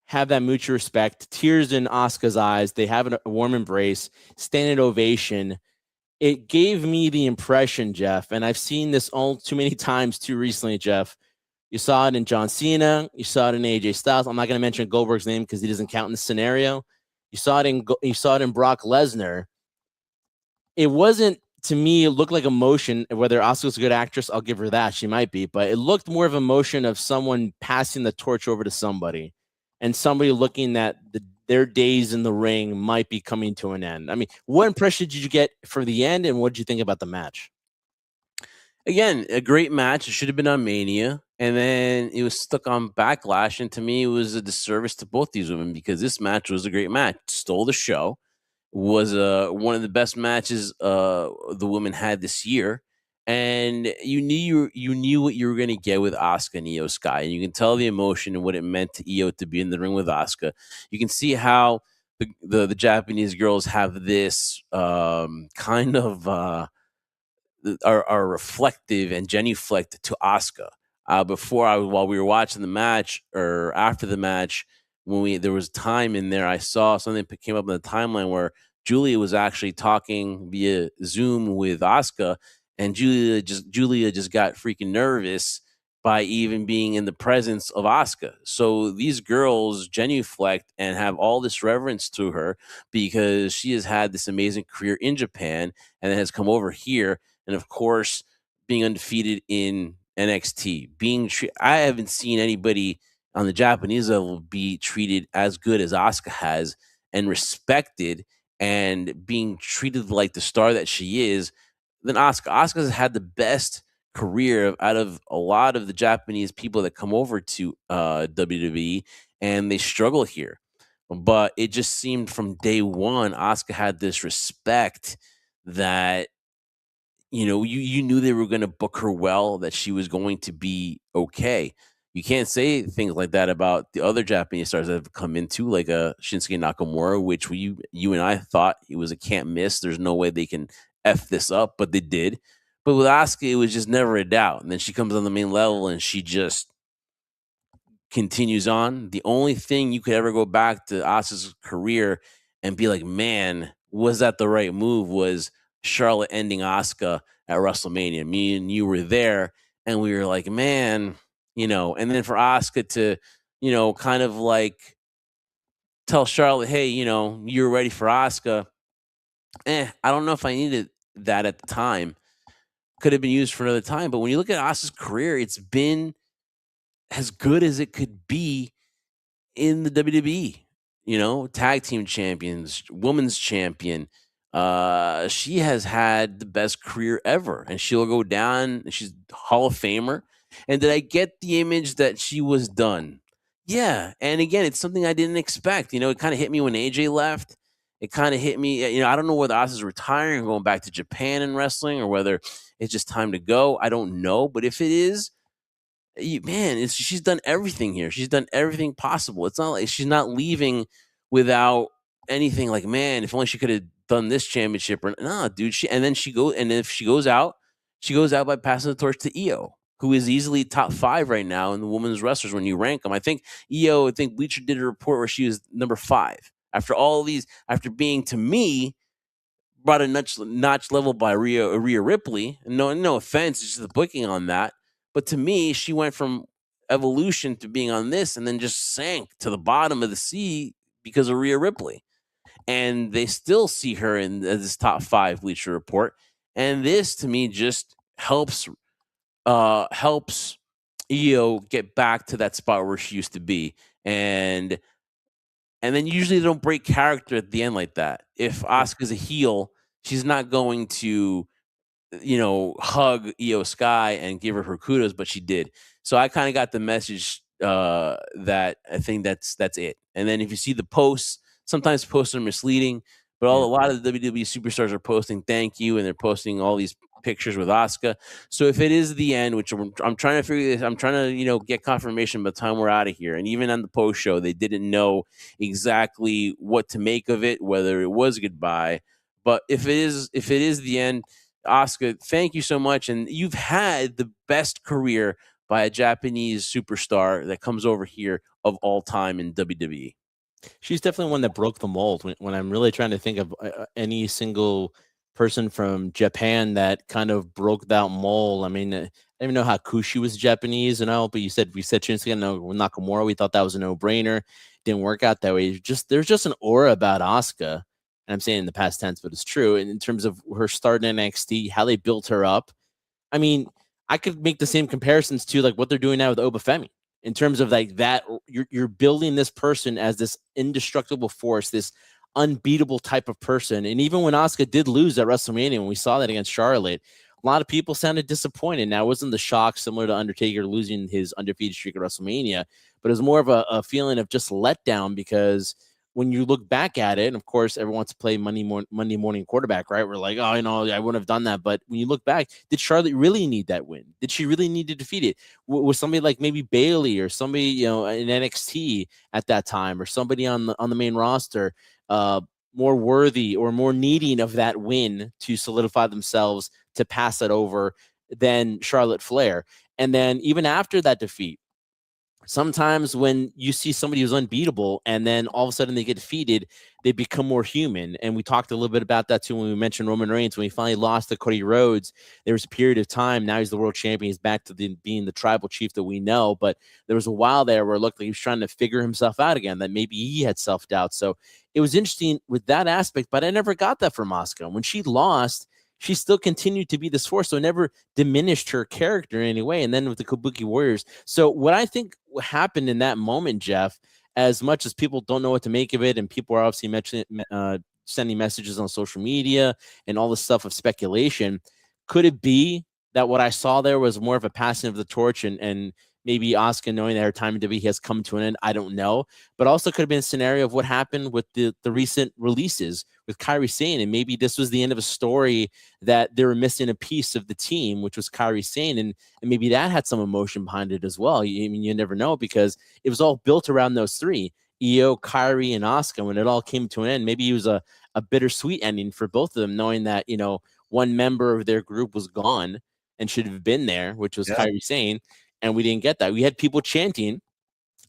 have that mutual respect, tears in Asuka's eyes. They have a warm embrace, standing ovation. It gave me the impression, Jeff, and I've seen this all too many times too recently, Jeff. You saw it in John Cena. You saw it in AJ Styles. I'm not going to mention Goldberg's name because he doesn't count in the scenario. You saw it in Brock Lesnar. It wasn't, to me, it looked like emotion. Whether Asuka's a good actress, I'll give her that. She might be, but it looked more of emotion of someone passing the torch over to somebody, and somebody looking that their days in the ring might be coming to an end. I mean, what impression did you get for the end, and what did you think about the match? Again, a great match. It should have been on Mania, and then it was stuck on Backlash. And to me, it was a disservice to both these women because this match was a great match. Stole the show. Was one of the best matches the women had this year, and you knew what you were going to get with Asuka and IYO SKY, and you can tell the emotion and what it meant to IYO to be in the ring with Asuka. You can see how the Japanese girls have this kind of are reflective and genuflect to Asuka. While we were watching the match or after the match, there was time in there, I saw something that came up in the timeline where Julia was actually talking via Zoom with Asuka, and Julia just got freaking nervous by even being in the presence of Asuka. So these girls genuflect and have all this reverence to her because she has had this amazing career in Japan and then has come over here. And of course, being undefeated in NXT, I haven't seen anybody on the Japanese level be treated as good as Asuka has and respected and being treated like the star that she is. Then Asuka's had the best career out of a lot of the Japanese people that come over to WWE, and they struggle here. But it just seemed from day one, Asuka had this respect that you knew they were going to book her well, that she was going to be okay. You can't say things like that about the other Japanese stars that have come into, like a Shinsuke Nakamura, which you and I thought it was a can't miss. There's no way they can F this up, but they did. But with Asuka, it was just never a doubt. And then she comes on the main level and she just continues on. The only thing you could ever go back to Asuka's career and be like, man, was that the right move? Was Charlotte ending Asuka at WrestleMania. Me and you were there, and we were like, man, and then for Asuka to, kind of like tell Charlotte, hey, you're ready for Asuka. I don't know if I needed that at the time. Could have been used for another time. But when you look at Asuka's career, it's been as good as it could be in the WWE. Tag team champions, women's champion. She has had the best career ever, and she'll go down. She's Hall of Famer. And did I get the image that she was done? Yeah. And again, it's something I didn't expect. It kind of hit me when AJ left. It kind of hit me. I don't know whether Asuka's retiring or going back to Japan and wrestling, or whether it's just time to go. I don't know. But if it is, she's done everything here. She's done everything possible. It's not like she's not leaving without anything. Like, man, if only she could have done this championship. Or nah, dude. If she goes out by passing the torch to IYO, who is easily top 5 right now in the women's wrestlers when you rank them. I think Bleacher did a report where she was number 5 after all these, after being, to me, brought a notch level by Rhea Ripley. No offense, it's just the booking on that. But to me, she went from Evolution to being on this and then just sank to the bottom of the sea because of Rhea Ripley. And they still see her in this top 5 Bleacher Report. And this, to me, just helps IYO get back to that spot where she used to be. And then usually they don't break character at the end like that. If Asuka's a heel, she's not going to hug IYO SKY and give her kudos, but she did. So I kind of got the message that I think that's it. And then if you see the posts, sometimes posts are misleading, but a lot of the WWE superstars are posting thank you, and they're posting all these pictures with Asuka. So if it is the end, which I'm trying to figure this, I'm trying to get confirmation by the time we're out of here. And even on the post show, they didn't know exactly what to make of it, whether it was goodbye. But if it is the end, Asuka, thank you so much. And you've had the best career by a Japanese superstar that comes over here of all time in WWE. She's definitely one that broke the mold. When I'm really trying to think of any single person from Japan that kind of broke that mold. I mean, I didn't even know how Kushi was Japanese, but we said Shinsuke Nakamura. We thought that was a no-brainer. Didn't work out that way. There's just an aura about Asuka, and I'm saying in the past tense, but it's true. And in terms of her start in NXT, how they built her up. I mean, I could make the same comparisons to like what they're doing now with Obafemi. In terms of like that, you're building this person as this indestructible force, this unbeatable type of person. And even when Asuka did lose at WrestleMania, when we saw that against Charlotte, a lot of people sounded disappointed. Now, it wasn't the shock similar to Undertaker losing his undefeated streak at WrestleMania, but it was more of a feeling of just letdown because when you look back at it, and of course, everyone wants to play Monday morning quarterback, right? We're like, oh, I wouldn't have done that. But when you look back, did Charlotte really need that win? Did she really need to defeat it? Was somebody like maybe Bayley or somebody, in NXT at that time, or somebody on the main roster, more worthy or more needing of that win to solidify themselves to pass it over than Charlotte Flair? And then even after that defeat, sometimes when you see somebody who's unbeatable and then all of a sudden they get defeated, they become more human. And we talked a little bit about that too when we mentioned Roman Reigns. When he finally lost to Cody Rhodes, there was a period of time. Now he's the world champion. He's back to being the tribal chief that we know. But there was a while there where it looked like he was trying to figure himself out again, that maybe he had self-doubt. So it was interesting with that aspect, but I never got that from Asuka. When she lost, she still continued to be this force, so it never diminished her character in any way. And then with the Kabuki Warriors. So what I think happened in that moment, Jeff, as much as people don't know what to make of it, and people are obviously sending messages on social media and all this stuff of speculation, could it be that what I saw there was more of a passing of the torch and maybe Asuka knowing that her time in WWE has come to an end? I don't know. But also could have been a scenario of what happened with the recent releases with Kairi Sane. And maybe this was the end of a story that they were missing a piece of the team, which was Kairi Sane. And maybe that had some emotion behind it as well. I mean, you never know, because it was all built around those three, IYO, Kairi, and Asuka. When it all came to an end, maybe it was a bittersweet ending for both of them, knowing that, one member of their group was gone and should have been there, which was Kairi Sane. And we didn't get that. We had people chanting,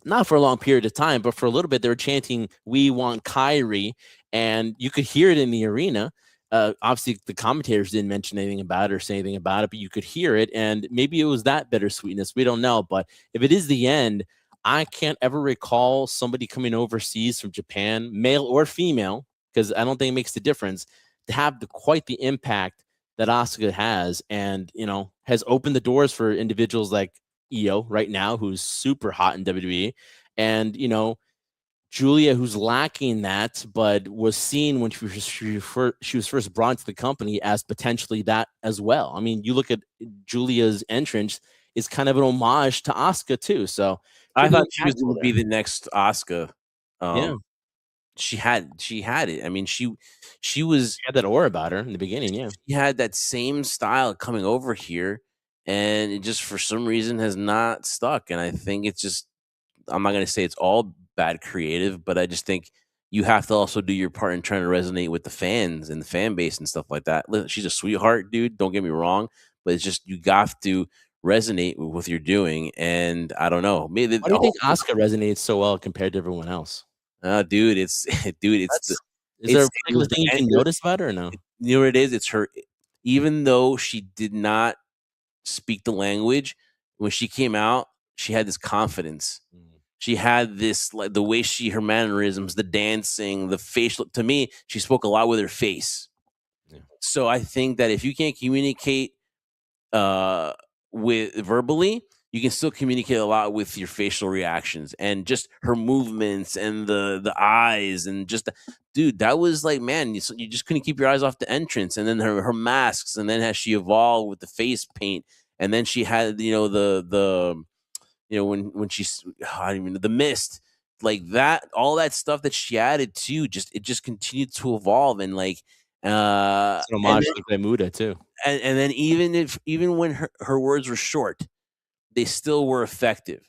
not for a long period of time, but for a little bit, they were chanting, "We want Kyrie," and you could hear it in the arena. Obviously, the commentators didn't mention anything about it or say anything about it, but you could hear it, and maybe it was that bittersweetness. We don't know, but if it is the end, I can't ever recall somebody coming overseas from Japan, male or female, because I don't think it makes the difference, to have quite the impact that Asuka has, and has opened the doors for individuals like IYO right now, who's super hot in WWE, and Julia, who's lacking that, but was seen when she was first brought to the company as potentially that as well. I mean, you look at Julia's entrance is kind of an homage to Asuka too. So I thought she was going to be the next Asuka. Yeah, she had it. I mean, she had that aura about her in the beginning. Yeah, she had that same style coming over here, and it just for some reason has not stuck. And I think it's just, I'm not going to say it's all bad creative, but I just think you have to also do your part in trying to resonate with the fans and the fan base and stuff like that. She's a sweetheart, dude. Don't get me wrong, but it's just you got to resonate with what you're doing. And I don't know. Maybe why do you think Asuka resonates so well compared to everyone else? Dude, it's is there a particular thing you can notice about her or no? You know what it is? It's her. Even though she did not speak the language, when she came out, she had this confidence. She had this, like the way her mannerisms, the dancing, the facial. To me, she spoke a lot with her face. Yeah. So I think that if you can't communicate with verbally, you can still communicate a lot with your facial reactions and just her movements and the eyes and just dude, that was like, man, you just couldn't keep your eyes off the entrance, and then her masks, and then as she evolved with the face paint, and then she had when she's, I don't even know, the mist, like that, all that stuff that she added too, it just continued to evolve. And like, It's an homage to Bermuda too. And then even when her words were short, they still were effective.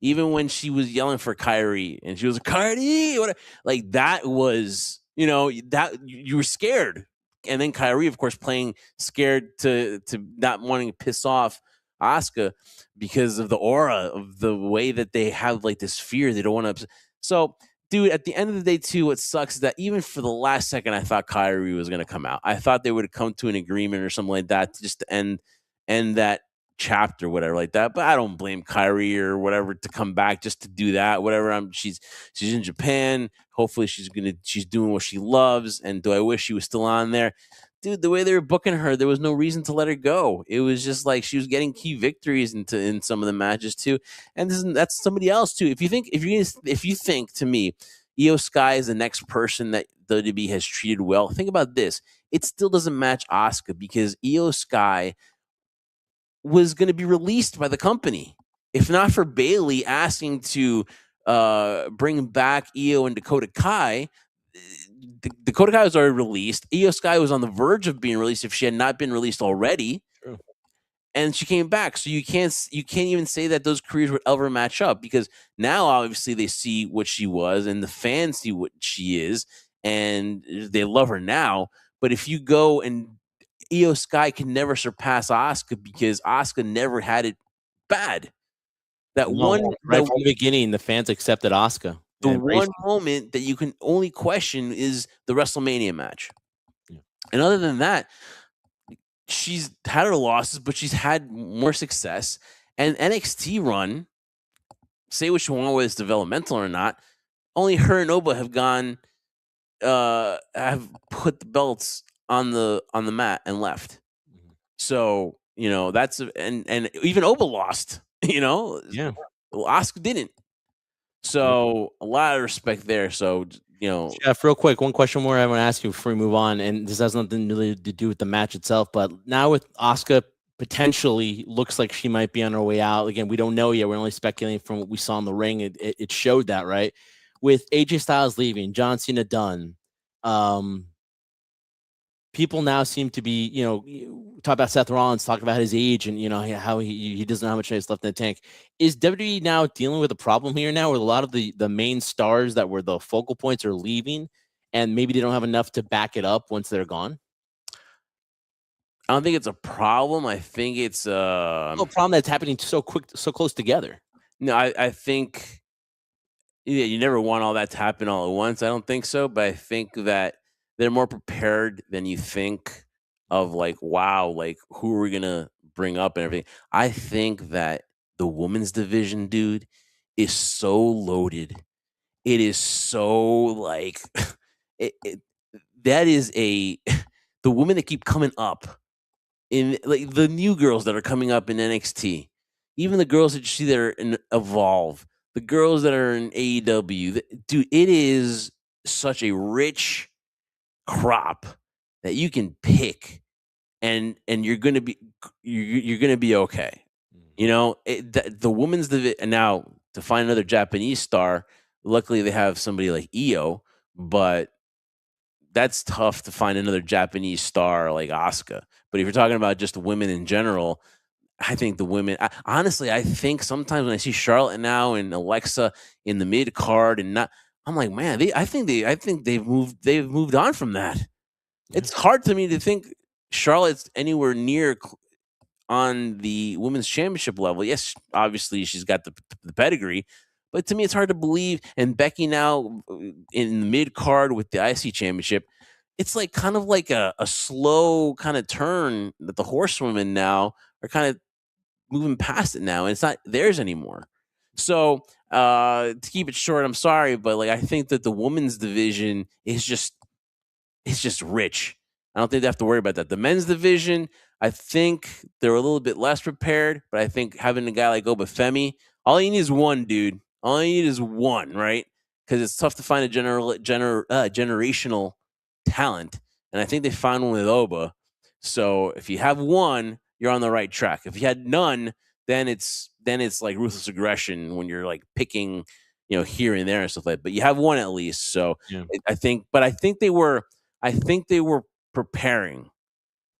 Even when she was yelling for Kyrie and she was like, Kyrie, like that was, that you were scared. And then Kyrie, of course, playing scared to not wanting to piss off Asuka because of the aura of the way that they have like this fear. They don't want to. So, dude, at the end of the day, too, what sucks is that even for the last second, I thought Kyrie was going to come out. I thought they would have come to an agreement or something like that just to end that chapter, whatever like that. But I don't blame Kyrie or whatever to come back just to do that. Whatever. She's in Japan. Hopefully she's doing what she loves. And do I wish she was still on there? Dude, the way they were booking her, there was no reason to let her go. It was just like she was getting key victories in some of the matches too. And that's somebody else too. If you think to me, IYO SKY is the next person that WWE has treated well, think about this. It still doesn't match Asuka because IYO SKY was going to be released by the company. If not for Bayley asking to bring back IYO and Dakota Kai, Dakota Kai was already released. IYO SKY was on the verge of being released if she had not been released already. True. And she came back. So you can't even say that those careers would ever match up because now obviously they see what she was and the fans see what she is and they love her now. But if you go and IYO SKY can never surpass Asuka because Asuka never had it bad. From the beginning, the fans accepted Asuka. The one moment that you can only question is the WrestleMania match. Yeah. And other than that, she's had her losses, but she's had more success. And NXT run, say what you want, whether it's developmental or not, only her and Oba have gone, have put the belts on the mat and left. Mm-hmm. So, that's and even Oba lost, Yeah. Asuka didn't. So a lot of respect there. So, Jeff, real quick, one question more I want to ask you before we move on, and this has nothing really to do with the match itself, but now with Asuka potentially looks like she might be on her way out. Again, we don't know yet. We're only speculating from what we saw in the ring. It showed that, right? With AJ Styles leaving, John Cena done, people now seem to be, talk about Seth Rollins, talk about his age and, how he doesn't know how much ice left in the tank. Is WWE now dealing with a problem here now where a lot of the main stars that were the focal points are leaving and maybe they don't have enough to back it up once they're gone? I don't think it's a problem. I think it's a problem that's happening so close together. No, I think you never want all that to happen all at once. I don't think so, but I think that they're more prepared than you think of like, wow, like who are we going to bring up and everything. I think that the women's division, dude, is so loaded. It is so like, that is the women that keep coming up in like the new girls that are coming up in NXT, even the girls that you see that are in Evolve, the girls that are in AEW, dude, it is such a rich crop that you can pick and you're going to be okay. The women's division now to find another Japanese star, luckily they have somebody like IYO, but that's tough to find another Japanese star like Asuka. But if you're talking about just women in general, I think the women, honestly, I think sometimes when I see Charlotte now and Alexa in the mid card and not, I'm like, man, I think they've moved on from that. Yeah. It's hard to me to think Charlotte's anywhere near on the women's championship level. Yes, obviously she's got the pedigree, but to me it's hard to believe. And Becky now in the mid card with the IC championship, it's like kind of like a slow kind of turn that the horsewomen now are kind of moving past it now, and it's not theirs anymore. So to keep it short, I'm sorry, but like I think that the women's division is just rich. I don't think they have to worry about that. The men's division, I think they're a little bit less prepared, but I think having a guy like Obafemi, all you need is one, dude. All you need is one, right? Because it's tough to find a generational talent, and I think they found one with Oba. So if you have one, you're on the right track. If you had none, then it's like ruthless aggression when you're like picking, here and there and stuff like that. But you have one at least. So yeah. I think they were preparing.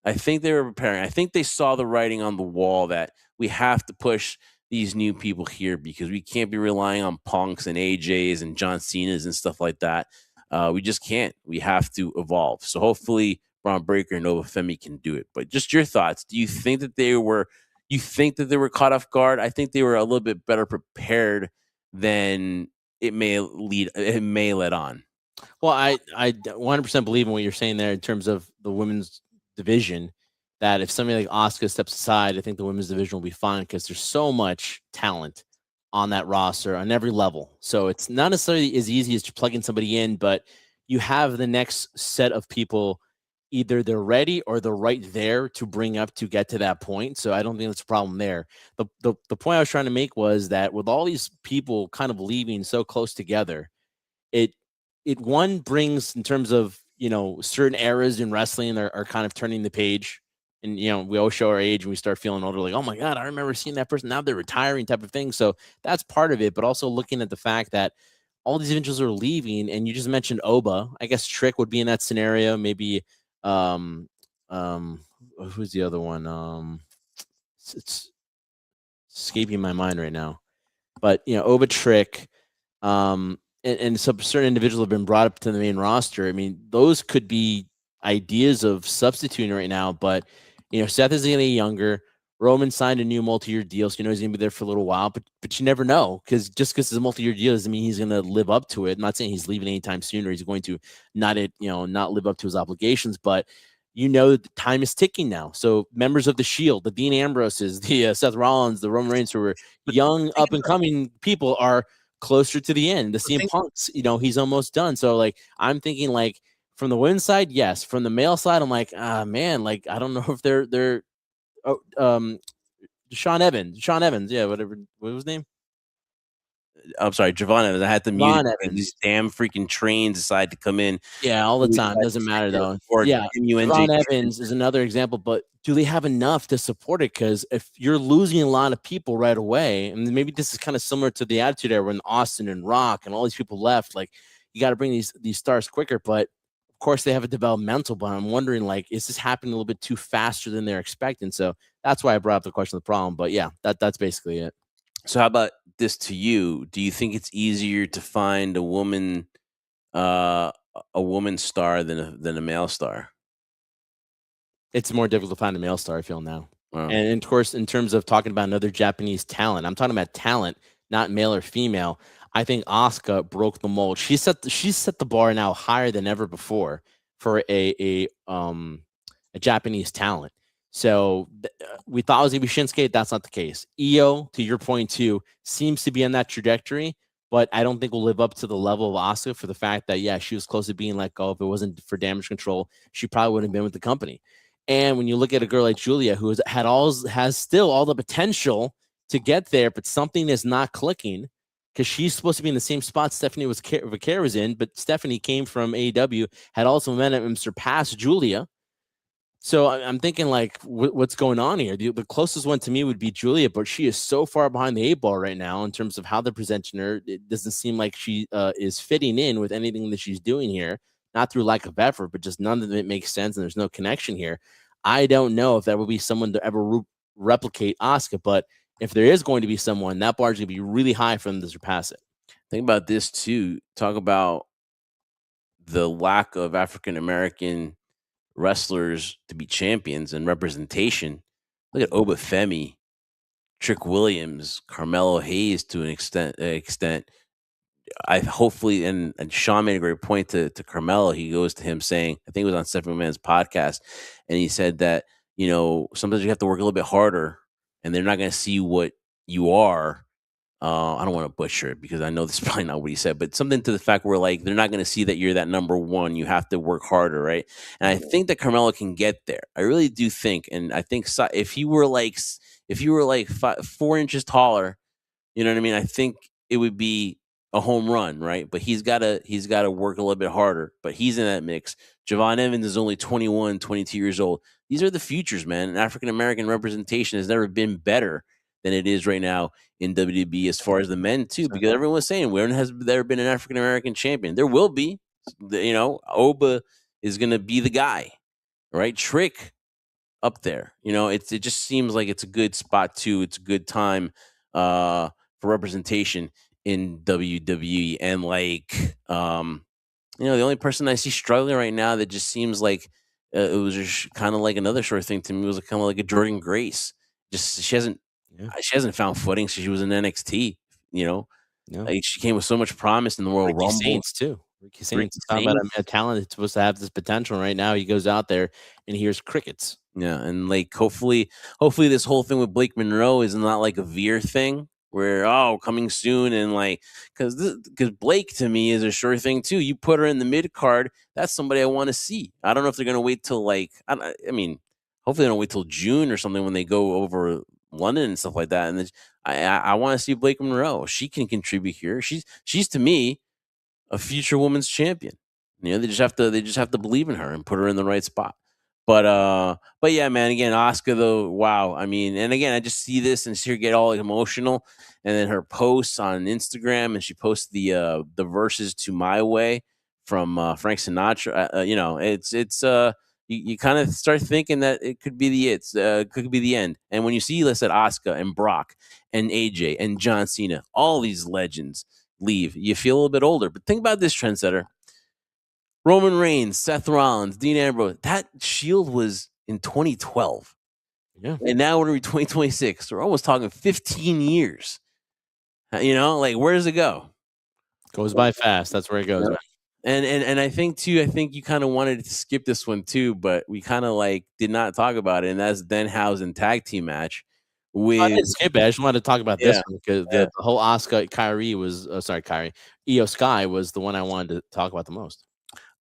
I think they saw the writing on the wall that we have to push these new people here because we can't be relying on Punks and AJs and John Cena's and stuff like that. We just can't. We have to evolve. So hopefully Braun Breaker and Nova Femi can do it. But just your thoughts. Do you think that they were caught off guard? I think they were a little bit better prepared than it may let on. Well, I 100% believe in what you're saying there in terms of the women's division, that if somebody like Asuka steps aside, I think the women's division will be fine because there's so much talent on that roster on every level. So it's not necessarily as easy as plugging somebody in, but you have the next set of people, either they're ready or they're right there to bring up to get to that point. So I don't think that's a problem there. The point I was trying to make was that with all these people kind of leaving so close together, it one brings, in terms of, certain eras in wrestling are kind of turning the page. And, we always show our age and we start feeling older, like, oh my God, I remember seeing that person. Now they're retiring, type of thing. So that's part of it. But also looking at the fact that all these individuals are leaving, and you just mentioned Oba. I guess Trick would be in that scenario. Maybe, who's the other one? It's escaping my mind right now. But, Oba, Trick, and some certain individuals have been brought up to the main roster. I mean, those could be ideas of substituting right now, but Seth is getting younger. Roman signed a new multi-year deal, so he's gonna be there for a little while, but you never know, because just because it's a multi-year deal doesn't mean he's gonna live up to it. I'm not saying he's leaving anytime soon or he's going to not live up to his obligations, but the time is ticking now. So members of the Shield, the Dean Ambroses, the Seth Rollins, the Roman Reigns, who are young up and coming people, are closer to the end. The CM Punk's, he's almost done. So like, I'm thinking, like, from the women's side, yes. From the male side, I'm like, man, like, I don't know if they're Sean Evans, yeah, whatever. What was his name? I'm sorry, Javon Evans. I had to mute it. These damn freaking trains decide to come in. Yeah, all the time. Doesn't matter though. Yeah, Javon Evans is another example, but do they have enough to support it? Because if you're losing a lot of people right away, and maybe this is kind of similar to the Attitude Era when Austin and Rock and all these people left, like, you got to bring these stars quicker. But of course, they have a developmental. But I'm wondering, like, is this happening a little bit too faster than they're expecting? So that's why I brought up the question of the problem. But yeah, that's basically it. So how about this to you? Do you think it's easier to find a woman star than a male star? It's more difficult to find a male star, I feel now. Wow. And of course, in terms of talking about another Japanese talent, I'm talking about talent, not male or female. I think Asuka broke the mold. She set the bar now higher than ever before for a Japanese talent. So we thought it was going to be Shinsuke. That's not the case. IYO, to your point too, seems to be on that trajectory, but I don't think we'll live up to the level of Asuka for the fact that, yeah, she was close to being let go. If it wasn't for Damage Control, she probably wouldn't have been with the company. And when you look at a girl like Julia, who has still all the potential to get there, but something is not clicking, because she's supposed to be in the same spot Stephanie Vaquer was in, but Stephanie came from AEW, had also momentum and surpassed Julia. So I'm thinking, like, what's going on here? The closest one to me would be Julia, but she is so far behind the 8 ball right now in terms of how they're presenting her. It doesn't seem like she is fitting in with anything that she's doing here, not through lack of effort, but just none of it makes sense, and there's no connection here. I don't know if that would be someone to ever replicate Asuka, but if there is going to be someone, that bar is going to be really high for them to surpass it. Think about this too. Talk about the lack of African-American wrestlers to be champions and representation. Look at Oba Femi, Trick Williams, Carmelo Hayes to an extent. I hopefully, and Sean made a great point to Carmelo. He goes to him saying, I think it was on Seth McMahon's podcast, and he said that, sometimes you have to work a little bit harder and they're not going to see what you are. I don't want to butcher it because I know this is probably not what he said, but something to the fact where, like, they're not going to see that you're that number one. You have to work harder, right? And I think that Carmelo can get there. I really do think, and I think if you were like 4 inches taller, you know what I mean? I think it would be a home run, right? But he's got to work a little bit harder. But he's in that mix. Javon Evans is only 21, 22 years old. These are the futures, man. And African American representation has never been better than it is right now in WWE as far as the men too, because everyone was saying, where has there been an African American champion? There will be. Oba is going to be the guy. right? Trick up there. It just seems like it's a good spot too. It's a good time for representation in WWE. And the only person I see struggling right now that just seems like it was just kind of like another sort of thing to me was kind of like a Jordan Grace. Just Yeah. she hasn't found footing since she was in NXT. No. Like she came with so much promise in the Royal Ricky Rumble. Saints too. Ricky Saints Ricky talking about Saints. a talent that's supposed to have this potential. Right now, he goes out there and hears crickets. Yeah, and like hopefully this whole thing with Blake Monroe is not like a Veer thing where coming soon and like because Blake to me is a sure thing too. You put her in the mid card, that's somebody I want to see. I don't know if they're gonna wait till I mean, hopefully they don't wait till June or something when they go over London and stuff like that. And then I want to see Blake Monroe. She can contribute here. She's to me a future women's champion. They just have to believe in her and put her in the right spot. But yeah, man. Again, Asuka though, wow. I mean, and again, I just see this and see her get all emotional, and then her posts on Instagram, and she posts the verses to "My Way" from Frank Sinatra. You kind of start thinking that it could be could be the end. And when you see, let's say Asuka and Brock and AJ and John Cena, all these legends leave, you feel a little bit older. But think about this, trendsetter. Roman Reigns, Seth Rollins, Dean Ambrose. That Shield was in 2012. Yeah. And now we're in 2026. We're almost talking 15 years. Like where does it go? Goes by fast. That's where it goes. Yeah. And I think you kind of wanted to skip this one too, but we kind of did not talk about it. And that's Danhausen tag team match I with didn't skip it. I just wanted to talk about this one because yeah. the whole Asuka Kyrie was IYO SKY was the one I wanted to talk about the most.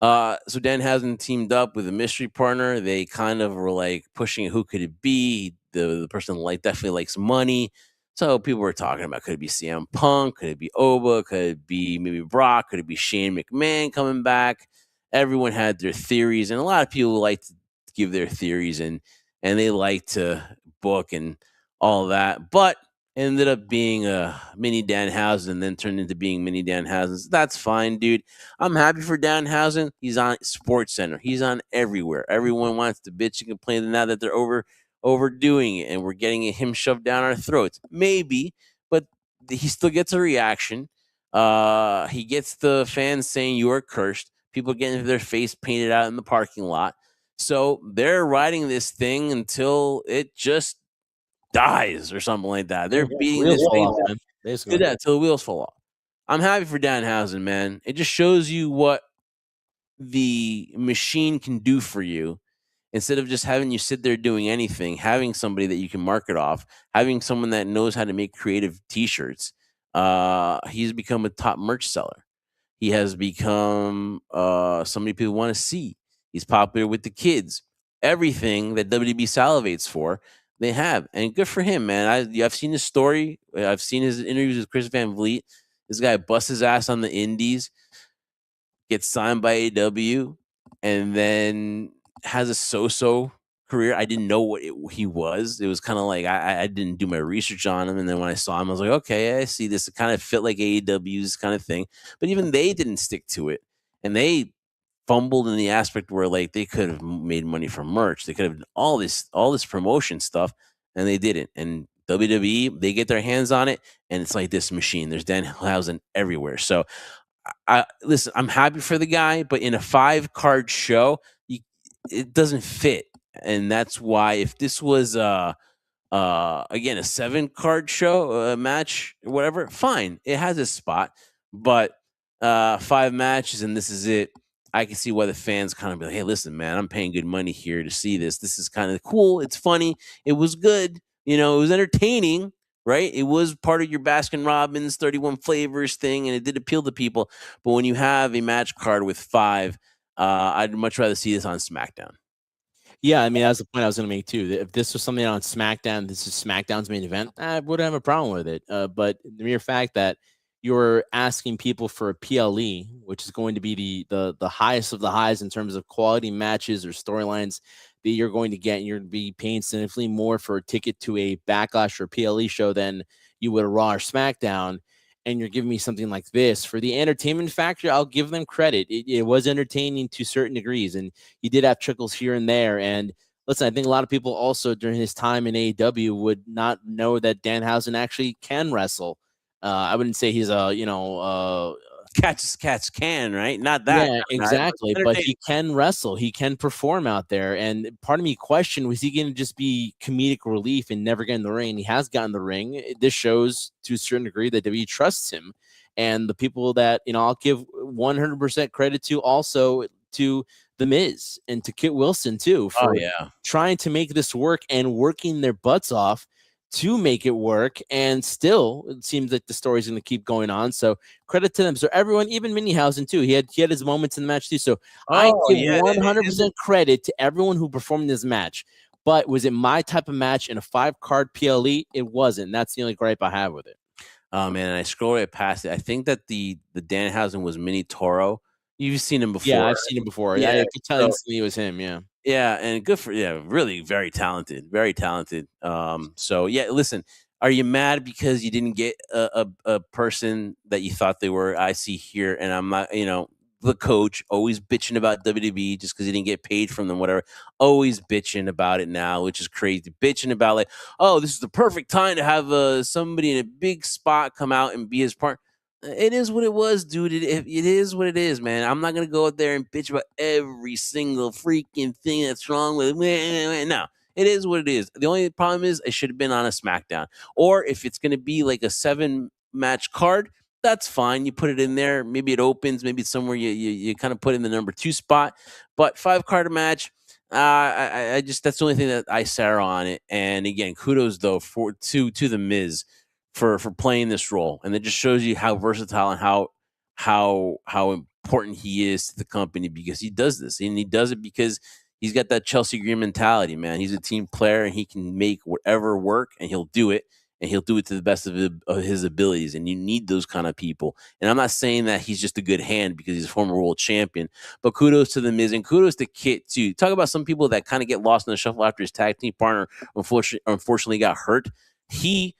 So Danhausen teamed up with a mystery partner. They kind of were like pushing who could it be. The person definitely likes money. So people were talking about, could it be CM Punk? Could it be Oba? Could it be maybe Brock? Could it be Shane McMahon coming back? Everyone had their theories, and a lot of people like to give their theories and they like to book and all that. But ended up being a mini Danhausen, then turned into being mini Danhausen. That's fine, dude. I'm happy for Danhausen. He's on Sports Center. He's on everywhere. Everyone wants to bitch and complain now that they're overdoing it and we're getting him shoved down our throats. Maybe, but he still gets a reaction. He gets the fans saying you are cursed. People getting their face painted out in the parking lot. So they're riding this thing until it just dies or something like that. They're beating this thing till the wheels fall off. I'm happy for Danhausen, man. It just shows you what the machine can do for you. Instead of just having you sit there doing anything, having somebody that you can market off, having someone that knows how to make creative T-shirts, he's become a top merch seller. He has become somebody people want to see. He's popular with the kids. Everything that WB salivates for, they have, and good for him, man. I've seen his story. I've seen his interviews with Chris Van Vliet. This guy busts his ass on the indies, gets signed by AEW, and then has a so-so career. I didn't know what he was. It was kind of like I didn't do my research on him, and then when I saw him, I was like, okay, I see this. It kind of fit like AEW's kind of thing, but even they didn't stick to it, and they fumbled in the aspect where they could have made money from merch. They could have all this promotion stuff, and they didn't. And WWE, they get their hands on it, and it's like this machine. There's Danhausen everywhere. So listen, I'm happy for the guy, but in a 5-card show, it doesn't fit. And that's why if this was again a 7-card show, match or whatever, fine. It has a spot, but 5 matches and this is it. I can see why the fans kind of be like, hey, listen, man, I'm paying good money here to see this. This is kind of cool. It's funny. It was good. It was entertaining, right? It was part of your Baskin Robbins 31 flavors thing, and it did appeal to people. But when you have a match card with 5, I'd much rather see this on SmackDown. Yeah, I mean, that's the point I was going to make too. If this was something on SmackDown, this is SmackDown's main event, I wouldn't have a problem with it. But the mere fact that you're asking people for a PLE, which is going to be the highest of the highs in terms of quality matches or storylines that you're going to get, and you're going to be paying significantly more for a ticket to a Backlash or PLE show than you would a Raw or SmackDown. and you're giving me something like this. For the entertainment factor, I'll give them credit. It was entertaining to certain degrees, and he did have trickles here and there. And listen, I think a lot of people also during his time in AEW would not know that Danhausen actually can wrestle. I wouldn't say he's a catch can, right? Not that. yeah, exactly. But he can wrestle. He can perform out there. And part of me questioned, was he going to just be comedic relief and never get in the ring? He has gotten the ring. This shows to a certain degree that WWE trusts him. And the people that, I'll give 100% credit to also to The Miz and to Kit Wilson too for trying to make this work and working their butts off to make it work. And still, it seems like the story's going to keep going on. So credit to them. So everyone, even Danhausen too, he had his moments in the match too. So I give 100% credit to everyone who performed in this match. But was it my type of match in a 5-card PLE? It wasn't. That's the only gripe I have with it. Oh man, I scrolled right past it. I think that the Danhausen was Mini Toro. You've seen him before. Yeah, I've seen him before. Yeah, I could tell instantly it was him. Yeah. Yeah, and good for really very talented, very talented. So yeah, listen, are you mad because you didn't get a person that you thought they were? I see here, and I'm not, the coach always bitching about WWE just because he didn't get paid from them, whatever. Always bitching about it now, which is crazy. Bitching about like, oh, this is the perfect time to have somebody in a big spot come out and be his partner. It is what it was, dude. It is what it is, man. I'm not gonna go out there and bitch about every single freaking thing that's wrong with it. No, it is what it is. The only problem is it should have been on a SmackDown, or if it's gonna be like a 7-match card, that's fine. You put it in there. Maybe it opens. Maybe it's somewhere you kind of put in the number 2 spot. But 5-card match. I just that's the only thing that I sour on it. And again, kudos though to the Miz for playing this role, and it just shows you how versatile and how important he is to the company, because he does this, and he does it because he's got that Chelsea Green mentality, man. He's a team player, and he can make whatever work, and he'll do it, and he'll do it to the best of his abilities. And you need those kind of people. And I'm not saying that he's just a good hand because he's a former world champion, but kudos to the Miz and kudos to Kit too. Talk about some people that kind of get lost in the shuffle after his tag team partner unfortunately got hurt. He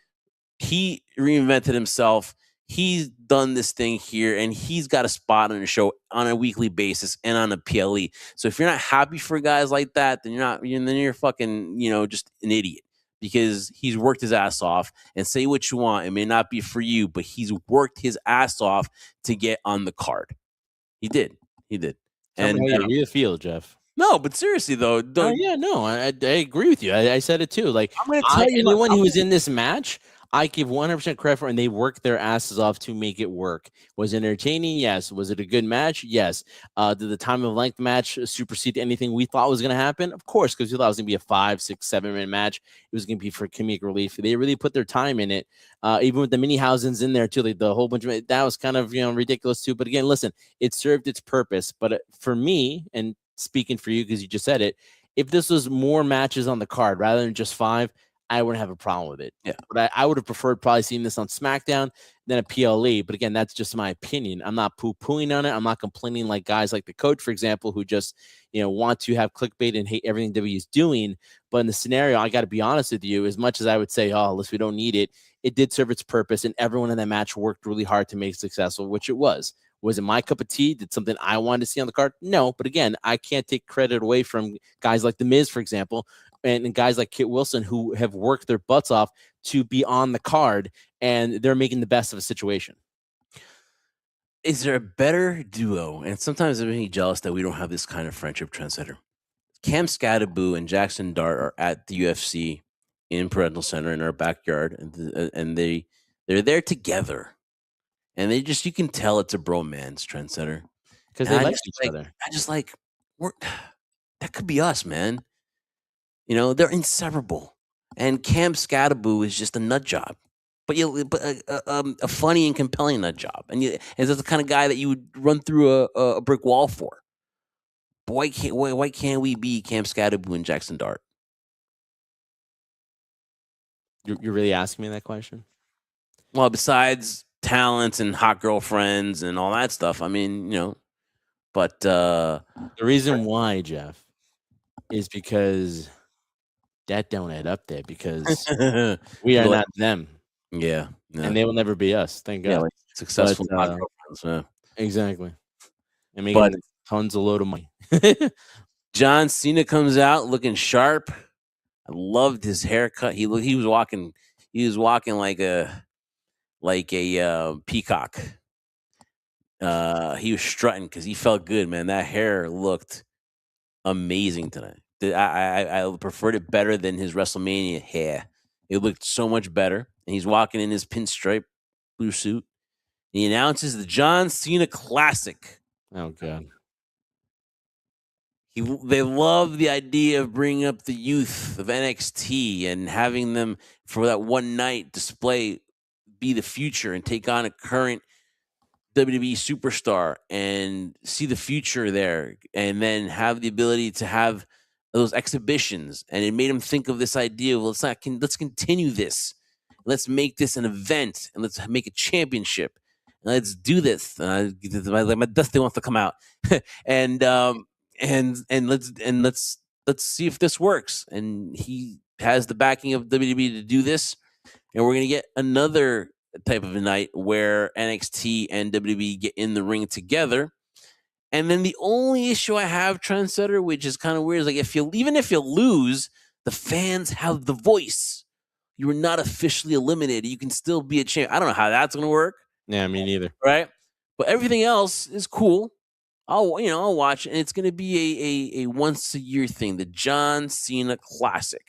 reinvented himself. He's done this thing here, and he's got a spot on the show on a weekly basis and on a PLE. So if you're not happy for guys like that, then you're fucking, just an idiot, because he's worked his ass off. And say what you want, it may not be for you, but he's worked his ass off to get on the card. He did. And you feel, Jeff. No, but seriously though, I agree with you. I said it too. Like, I'm going to tell you, anyone who was in this match, I give 100% credit for, and they worked their asses off to make it work. Was it entertaining? Yes. Was it a good match? Yes. Did the time of length match supersede anything we thought was going to happen? Of course, because we thought it was going to be a 5, 6, 7-minute match. It was going to be for comedic relief. They really put their time in it. Even with the Danhausens in there too, like the whole bunch of that was kind of ridiculous too. But again, listen, it served its purpose. But for me, and speaking for you because you just said it, if this was more matches on the card rather than just 5, I wouldn't have a problem with it. Yeah. But I would have preferred probably seeing this on SmackDown than a PLE. But again, that's just my opinion. I'm not poo-pooing on it. I'm not complaining like guys like the coach, for example, who just, want to have clickbait and hate everything W is doing. But in the scenario, I got to be honest with you, as much as I would say, unless we don't need it, it did serve its purpose. And everyone in that match worked really hard to make it successful, which it was. Was it my cup of tea? Did something I wanted to see on the card? No. But again, I can't take credit away from guys like The Miz, for example, and guys like Kit Wilson, who have worked their butts off to be on the card, and they're making the best of a situation. Is there a better duo? And sometimes I'm really jealous that we don't have this kind of friendship, Trendsetter. Cam Scatterboo and Jackson Dart are at the UFC in Parental Center in our backyard, and they're there together. And you can tell it's a bromance, Trendsetter. Because they like each other. I just that could be us, man. They're inseparable. And Cam Scatterboo is just a nut job, but a funny and compelling nut job. And that's the kind of guy that you would run through a brick wall for. But why can't we be Cam Scatterboo and Jackson Dart? You're really asking me that question? Well, besides talents and hot girlfriends and all that stuff, I mean, but the reason why, Jeff, is because that don't add up there, because we are not them. Yeah. And they will never be us. Thank God. Yeah, like successful But, non-girlfriends. exactly. And But making tons of load of money. John Cena comes out looking sharp. I loved his haircut. He was walking like a peacock. He was strutting because he felt good, man. That hair looked amazing tonight. I preferred it better than his WrestleMania hair. It looked so much better. And he's walking in his pinstripe blue suit. He announces the John Cena Classic. Oh God. They love the idea of bringing up the youth of NXT and having them for that one night display be the future and take on a current WWE superstar and see the future there, and then have the ability to have those exhibitions. And it made him think of this idea of let's continue this, let's make this an event, and let's make a championship. Let's do this. My Dusty wants to come out, and let's see if this works. And he has the backing of WWE to do this, and we're gonna get another type of a night where NXT and WWE get in the ring together. And then the only issue I have, Trendsetter, which is kind of weird, is like even if you lose, the fans have the voice. You were not officially eliminated. You can still be a champ. I don't know how that's gonna work. Yeah, me neither. Right? But everything else is cool. I'll watch it. And it's gonna be a once a year thing, the John Cena Classic.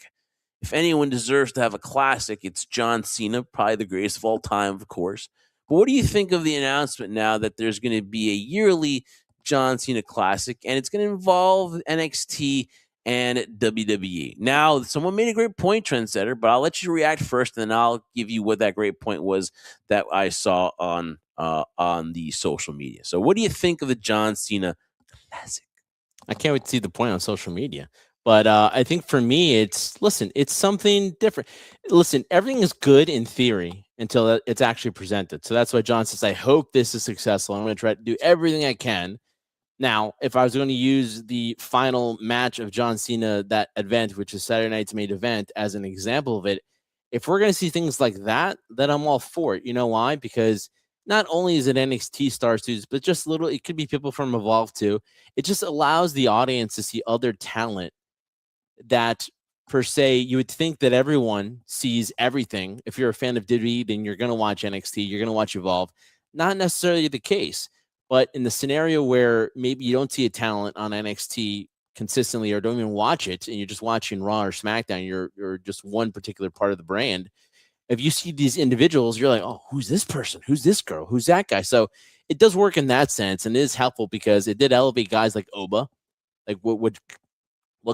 If anyone deserves to have a classic, it's John Cena, probably the greatest of all time, of course. But what do you think of the announcement now that there's going to be a yearly John Cena Classic, and it's going to involve NXT and WWE? Now, someone made a great point, Trendsetter, but I'll let you react first, and then I'll give you what that great point was that I saw on the social media. So, what do you think of the John Cena Classic? I can't wait to see the point on social media. But I think for me, it's something different. Listen, everything is good in theory until it's actually presented. So that's why John says, I hope this is successful. I'm going to try to do everything I can. Now, if I was going to use the final match of John Cena, that event, which is Saturday night's main event, as an example of it, if we're going to see things like that, then I'm all for it. You know why? Because not only is it NXT stars, but just it could be people from Evolve too. It just allows the audience to see other talent that per se you would think that everyone sees everything. If you're a fan of WWE, then you're going to watch NXT, you're going to watch Evolve. Not necessarily the case, but in the scenario where maybe you don't see a talent on NXT consistently or don't even watch it and you're just watching Raw or SmackDown, you're just one particular part of the brand. If you see these individuals, you're like, oh, who's this person? Who's this girl? Who's that guy? So it does work in that sense, and it is helpful because it did elevate guys like Oba, like what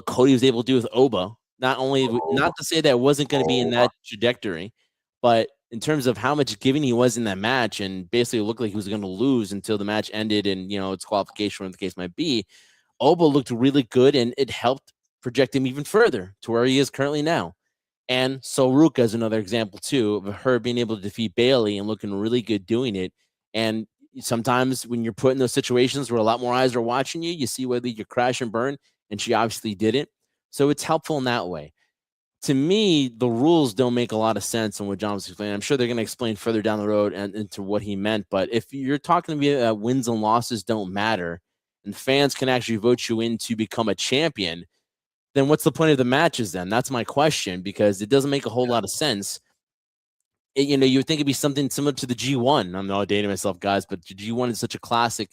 Cody was able to do with Oba. Not to say that it wasn't going to be in that trajectory, but in terms of how much giving he was in that match, and basically it looked like he was going to lose until the match ended and it's qualification, whatever the case might be. Oba looked really good, and it helped project him even further to where he is currently now. And Soruka is another example too of her being able to defeat Bayley and looking really good doing it. And sometimes when you're put in those situations where a lot more eyes are watching you, you see whether you crash and burn, and she obviously didn't. So it's helpful in that way. To me, the rules don't make a lot of sense on what John was explaining. I'm sure they're going to explain further down the road and into what he meant. But if you're talking to me that wins and losses don't matter and fans can actually vote you in to become a champion, then what's the point of the matches then? That's my question, because it doesn't make a whole lot of sense. You would think it'd be something similar to the G1. I'm not dating myself, guys, but the G1 is such a classic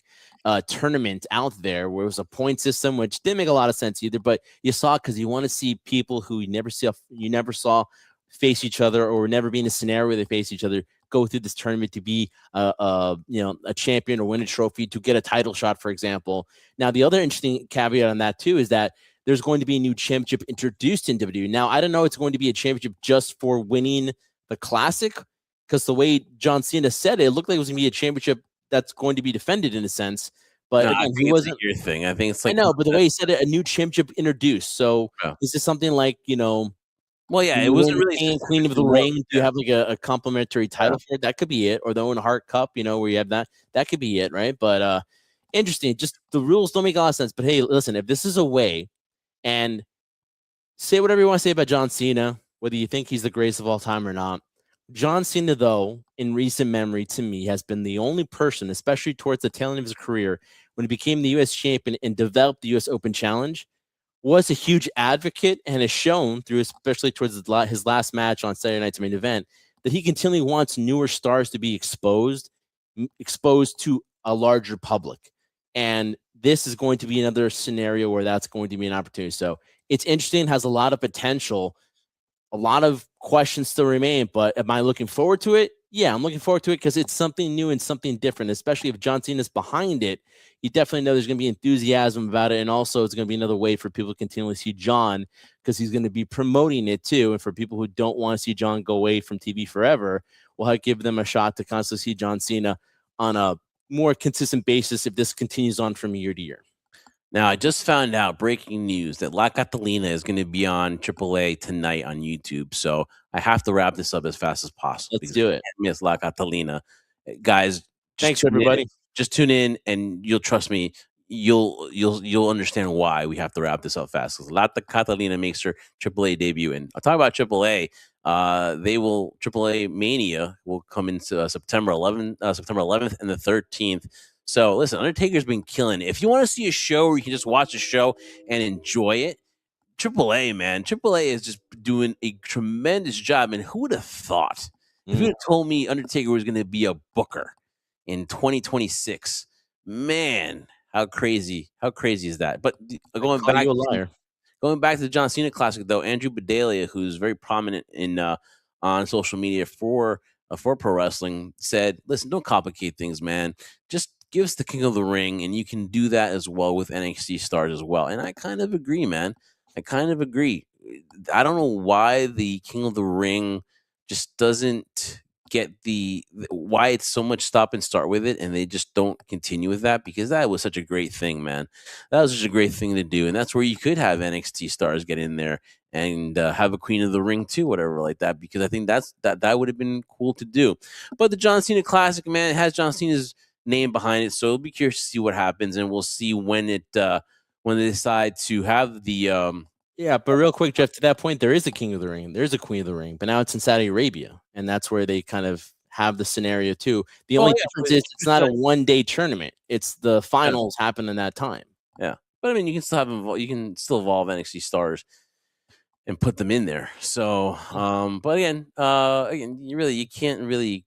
tournament out there where it was a point system, which didn't make a lot of sense either. But you saw it because you want to see people who you never saw face each other, or never be in a scenario where they face each other, go through this tournament to be a champion or win a trophy, to get a title shot, for example. Now, the other interesting caveat on that too is that there's going to be a new championship introduced in WWE. Now, I don't know it's going to be a championship just for winning the classic, because the way John Cena said it looked like it was going to be a championship that's going to be defended in a sense. But No, again, I think he wasn't your thing. I think it's like, I know, but the way he said it, a new championship introduced. So is this something like, well, yeah, it wasn't really King and Queen of the Ring. Do you have like a complimentary title for it? That could be it. Or the Owen Hart Cup, where you have that. That could be it, right? But interesting. Just the rules don't make a lot of sense. But hey, listen, if this is a way, and say whatever you want to say about John Cena, whether you think he's the greatest of all time or not, John Cena, though, in recent memory, to me, has been the only person, especially towards the tail end of his career, when he became the U.S. champion and developed the U.S. Open Challenge, was a huge advocate and has shown through, especially towards his last match on Saturday night's main event, that he continually wants newer stars to be exposed to a larger public. And this is going to be another scenario where that's going to be an opportunity. So it's interesting, has a lot of potential. A lot of questions still remain, but am I looking forward to it? Yeah, I'm looking forward to it because it's something new and something different, especially if John Cena's behind it. You definitely know there's going to be enthusiasm about it. And also, it's going to be another way for people to continually see John because he's going to be promoting it too. And for people who don't want to see John go away from TV forever, we'll give them a shot to constantly see John Cena on a more consistent basis if this continues on from year to year. Now, I just found out breaking news that La Catalina is going to be on AAA tonight on YouTube. So I have to wrap this up as fast as possible. Let's do it. Miss La Catalina. Guys, thanks, everybody. Just tune in and you'll trust me. You'll understand why we have to wrap this up fast. Because La Catalina makes her AAA debut. And I'll talk about AAA. AAA Mania will come into September 11th and the 13th. So listen, Undertaker's been killing it. If you want to see a show where you can just watch a show and enjoy it, AAA, man. AAA is just doing a tremendous job. And who would have thought? If you would have told me Undertaker was going to be a booker in 2026, man, how crazy is that? But going back to the John Cena Classic, though, Andrew Bedelia, who's very prominent in on social media for pro wrestling, said, listen, don't complicate things, man. Just give us the King of the Ring, and you can do that as well with NXT stars as well. And I kind of agree, man. I kind of agree. I don't know why the King of the Ring just doesn't get why it's so much stop and start with it, and they just don't continue with that, because that was such a great thing, man. That was such a great thing to do, and that's where you could have NXT stars get in there and have a Queen of the Ring too, whatever like that, because I think that would have been cool to do. But the John Cena Classic, man, it has John Cena's name behind it, so it'll be curious to see what happens, and we'll see when they decide to have the yeah, but real quick, Jeff, to that point, there is a King of the Ring, there's a Queen of the Ring, but now it's in Saudi Arabia, and that's where they kind of have the scenario too. The only difference is it's not a one-day tournament; it's the finals happen in that time. Yeah, but I mean, you can still evolve NXT stars and put them in there. So, but again, you can't really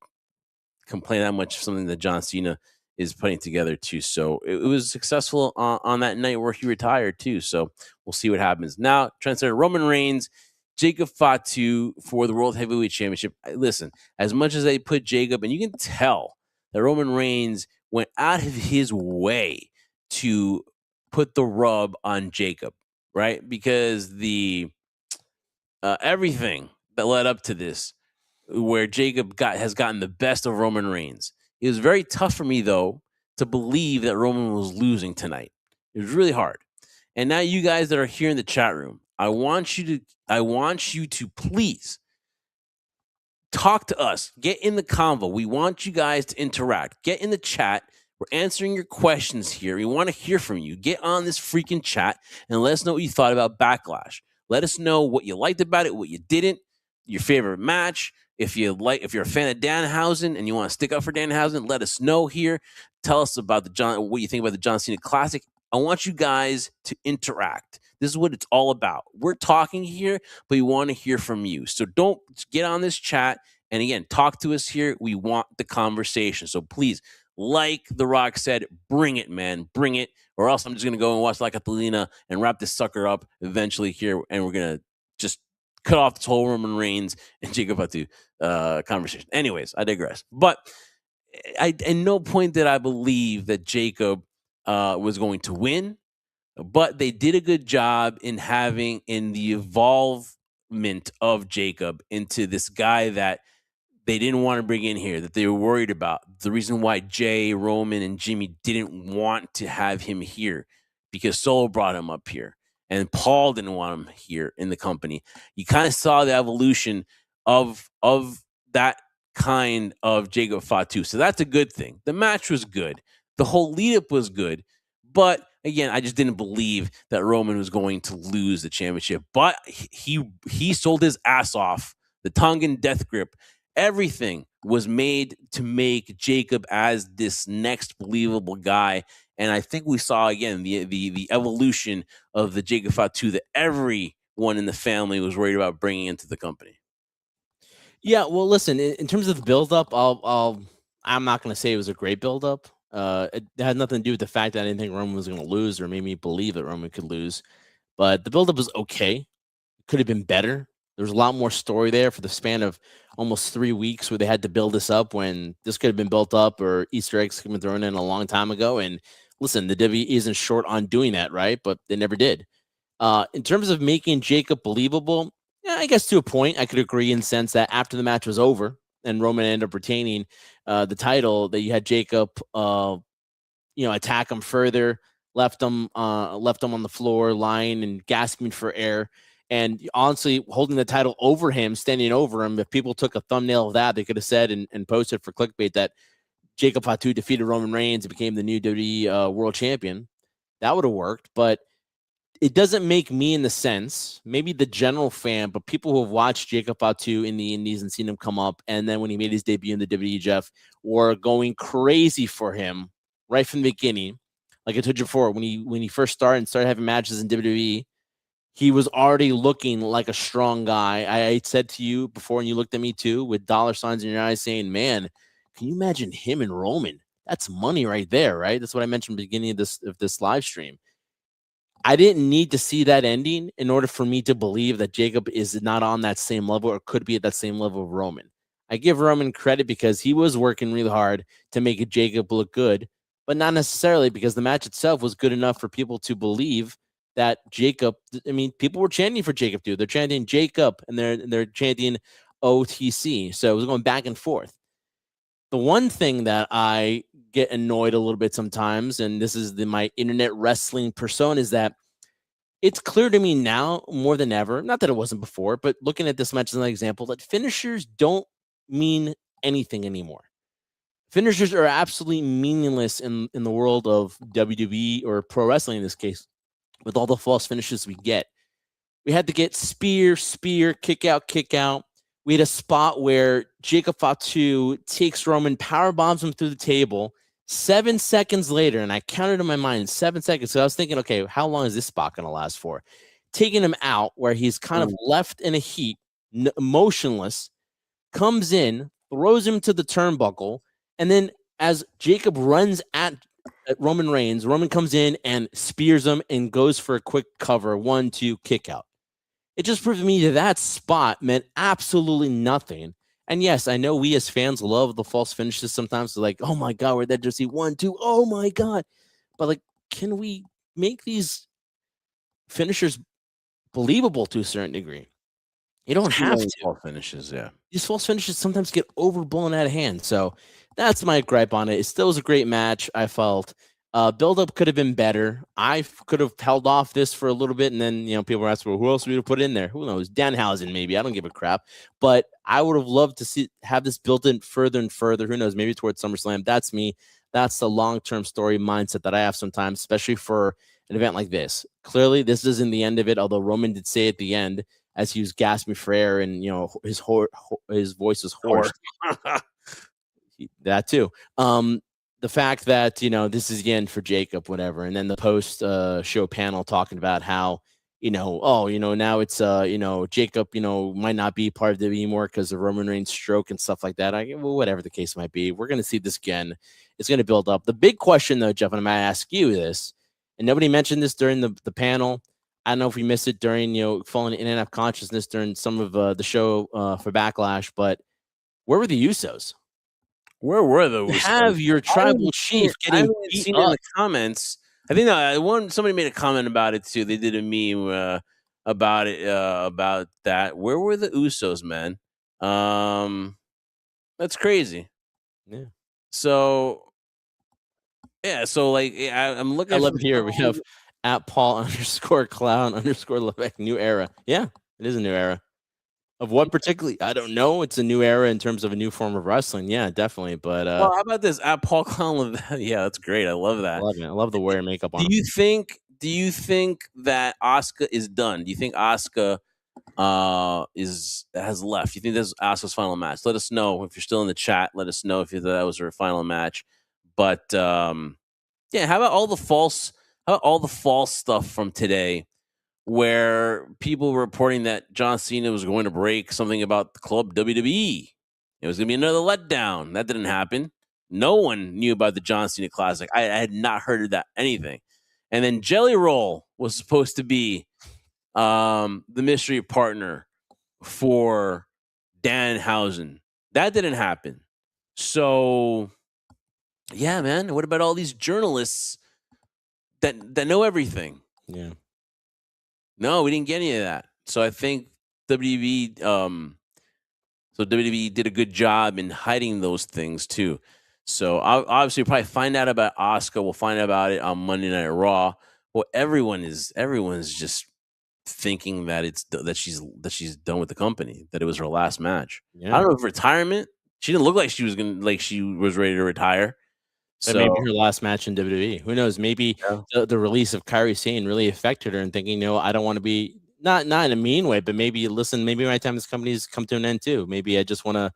complain that much for something that John Cena is putting together too. So it was successful on that night where he retired too. So we'll see what happens. Now, Trendsetter Roman Reigns, Jacob Fatu for the World Heavyweight Championship. Listen, as much as they put Jacob, and you can tell that Roman Reigns went out of his way to put the rub on Jacob, right? Because the everything that led up to this, where Jacob has gotten the best of Roman Reigns. It was very tough for me, though, to believe that Roman was losing tonight. It was really hard. And now you guys that are here in the chat room, I want you to please talk to us. Get in the convo. We want you guys to interact. Get in the chat. We're answering your questions here. We want to hear from you. Get on this freaking chat and let us know what you thought about Backlash. Let us know what you liked about it, what you didn't, your favorite match. If you're a fan of Danhausen and you want to stick up for Danhausen, let us know here. Tell us about what you think about the John Cena Classic. I want you guys to interact. This is what it's all about. We're talking here, but we want to hear from you. So don't get on this chat and again, talk to us here. We want the conversation. So please, like The Rock said, bring it, man. Bring it. Or else I'm just going to go and watch La Catalina and wrap this sucker up eventually here. And we're going to just cut off this whole Roman Reigns and Jacob Fatu conversation. Anyways, I digress. But at no point did I believe that Jacob was going to win. But they did a good job in the involvement of Jacob into this guy that they didn't want to bring in here, that they were worried about. The reason why Jay, Roman, and Jimmy didn't want to have him here, because Solo brought him up here. And Paul didn't want him here in the company. You kind of saw the evolution of that kind of Jacob Fatu. So that's a good thing. The match was good. The whole lead-up was good. But, again, I just didn't believe that Roman was going to lose the championship. But he sold his ass off, the Tongan death grip, Everything was made to make Jacob as this next believable guy. And I think we saw again the evolution of the Jacob Fatu that everyone in the family was worried about bringing into the company. Yeah, well, listen, in terms of the buildup, I'm not going to say it was a great buildup. It had nothing to do with the fact that I didn't think Roman was going to lose or made me believe that Roman could lose. But the buildup was okay. Could have been better. There was a lot more story there for the span of almost 3 weeks where they had to build this up when this could have been built up or Easter eggs could have been thrown in a long time ago. And listen, the WWE isn't short on doing that, right? But they never did. In terms of making Jacob believable, yeah, I guess to a point, I could agree in the sense that after the match was over and Roman ended up retaining the title, that you had Jacob, attack him further, left him on the floor, lying and gasping for air. And honestly, holding the title over him, standing over him, if people took a thumbnail of that, they could have said and posted for clickbait that Jacob Fatu defeated Roman Reigns and became the new WWE World Champion. That would have worked, but it doesn't make me in the sense, maybe the general fan, but people who have watched Jacob Fatu in the Indies and seen him come up, and then when he made his debut in the WWE, Jeff, were going crazy for him right from the beginning. Like I told you before, when he first started having matches in WWE, he was already looking like a strong guy. I said to you before, and you looked at me too, with dollar signs in your eyes, saying, "Man, can you imagine him and Roman? That's money right there, right?" That's what I mentioned at the beginning of this live stream. I didn't need to see that ending in order for me to believe that Jacob is not on that same level or could be at that same level of Roman. I give Roman credit because he was working really hard to make Jacob look good, but not necessarily because the match itself was good enough for people to believe that Jacob. I mean, people were chanting for Jacob too. They're chanting Jacob and they're chanting OTC. So it was going back and forth. The one thing that I get annoyed a little bit sometimes, and this is my internet wrestling persona, is that it's clear to me now more than ever, not that it wasn't before, but looking at this match as an example, that finishers don't mean anything anymore. Finishers are absolutely meaningless in the world of WWE or pro wrestling in this case, with all the false finishes we get. We had to get spear, kick out. We had a spot where Jacob Fatu takes Roman, power bombs him through the table. 7 seconds later, and I counted in my mind 7 seconds. So I was thinking, okay, how long is this spot going to last for? Taking him out where he's kind of left in a heap, motionless, comes in, throws him to the turnbuckle, and then as Jacob runs at Roman Reigns, Roman comes in and spears him and goes for a quick cover, 1-2 kick out. It just proved to me that spot meant absolutely nothing. And yes, I know we as fans love the false finishes sometimes. Like, oh my God, where'd that just see 1-2? Oh my God. But like, can we make these finishers believable to a certain degree? You don't have to. False finishes, yeah. These false finishes sometimes get overblown out of hand. So that's my gripe on it. It still was a great match, I felt. Build-up could have been better. I could have held off this for a little bit, and then people were asking, well, who else would we have put in there? Who knows? Danhausen, maybe. I don't give a crap. But I would have loved to have this built in further and further. Who knows? Maybe towards SummerSlam. That's me. That's the long-term story mindset that I have sometimes, especially for an event like this. Clearly, this isn't the end of it, although Roman did say at the end, as he was gasping for air and his voice was hoarse. That too. The fact that this is the end for Jacob, whatever, and then the post show panel talking about how now it's Jacob might not be part of the anymore because of Roman Reigns' stroke and stuff like that. Well, whatever the case might be, we're gonna see this again. It's gonna build up. The big question though, Jeff, and I'm gonna ask you this, and nobody mentioned this during the panel. I don't know if we missed it during falling in and out of consciousness during some of the show for Backlash, but where were the Usos? Where were those? You have your tribal chief getting beat up. In the comments. I think somebody made a comment about it too. They did a meme about it about that. Where were the Usos, man? That's crazy. Yeah. So yeah. So like I'm looking. I love here. We have at Paul _clown _Levesque new era. Yeah, it is a new era. Of what particularly? I don't know. It's a new era in terms of a new form of wrestling. Yeah, definitely. But well, how about this? At Paul Clown, yeah, that's great. I love that. I love the wear makeup on. Do you think that Asuka is done? Do you think Asuka has left. You think this is Asuka's final match? Let us know if you're still in the chat. Let us know if you thought that was her final match. But yeah, how about all the false stuff from today, where people were reporting that John Cena was going to break something about the club WWE. It was going to be another letdown. That didn't happen. No one knew about the John Cena Classic. I had not heard of that anything. And then Jelly Roll was supposed to be the mystery partner for Danhausen. That didn't happen. So, yeah, man. What about all these journalists that know everything? Yeah. No, we didn't get any of that. So I think WWE WWE did a good job in hiding those things too. So obviously we'll probably find out about Asuka. We'll find out about it on Monday Night Raw. Well, everyone's just thinking that she's done with the company, that it was her last match. Yeah. I don't know if retirement. She didn't look like she was ready to retire. That So may be her last match in WWE. Who knows? Maybe yeah. the release of Kairi Sane really affected her and thinking, I don't want to be not in a mean way, but maybe maybe my time in this company's come to an end too. Maybe I just want to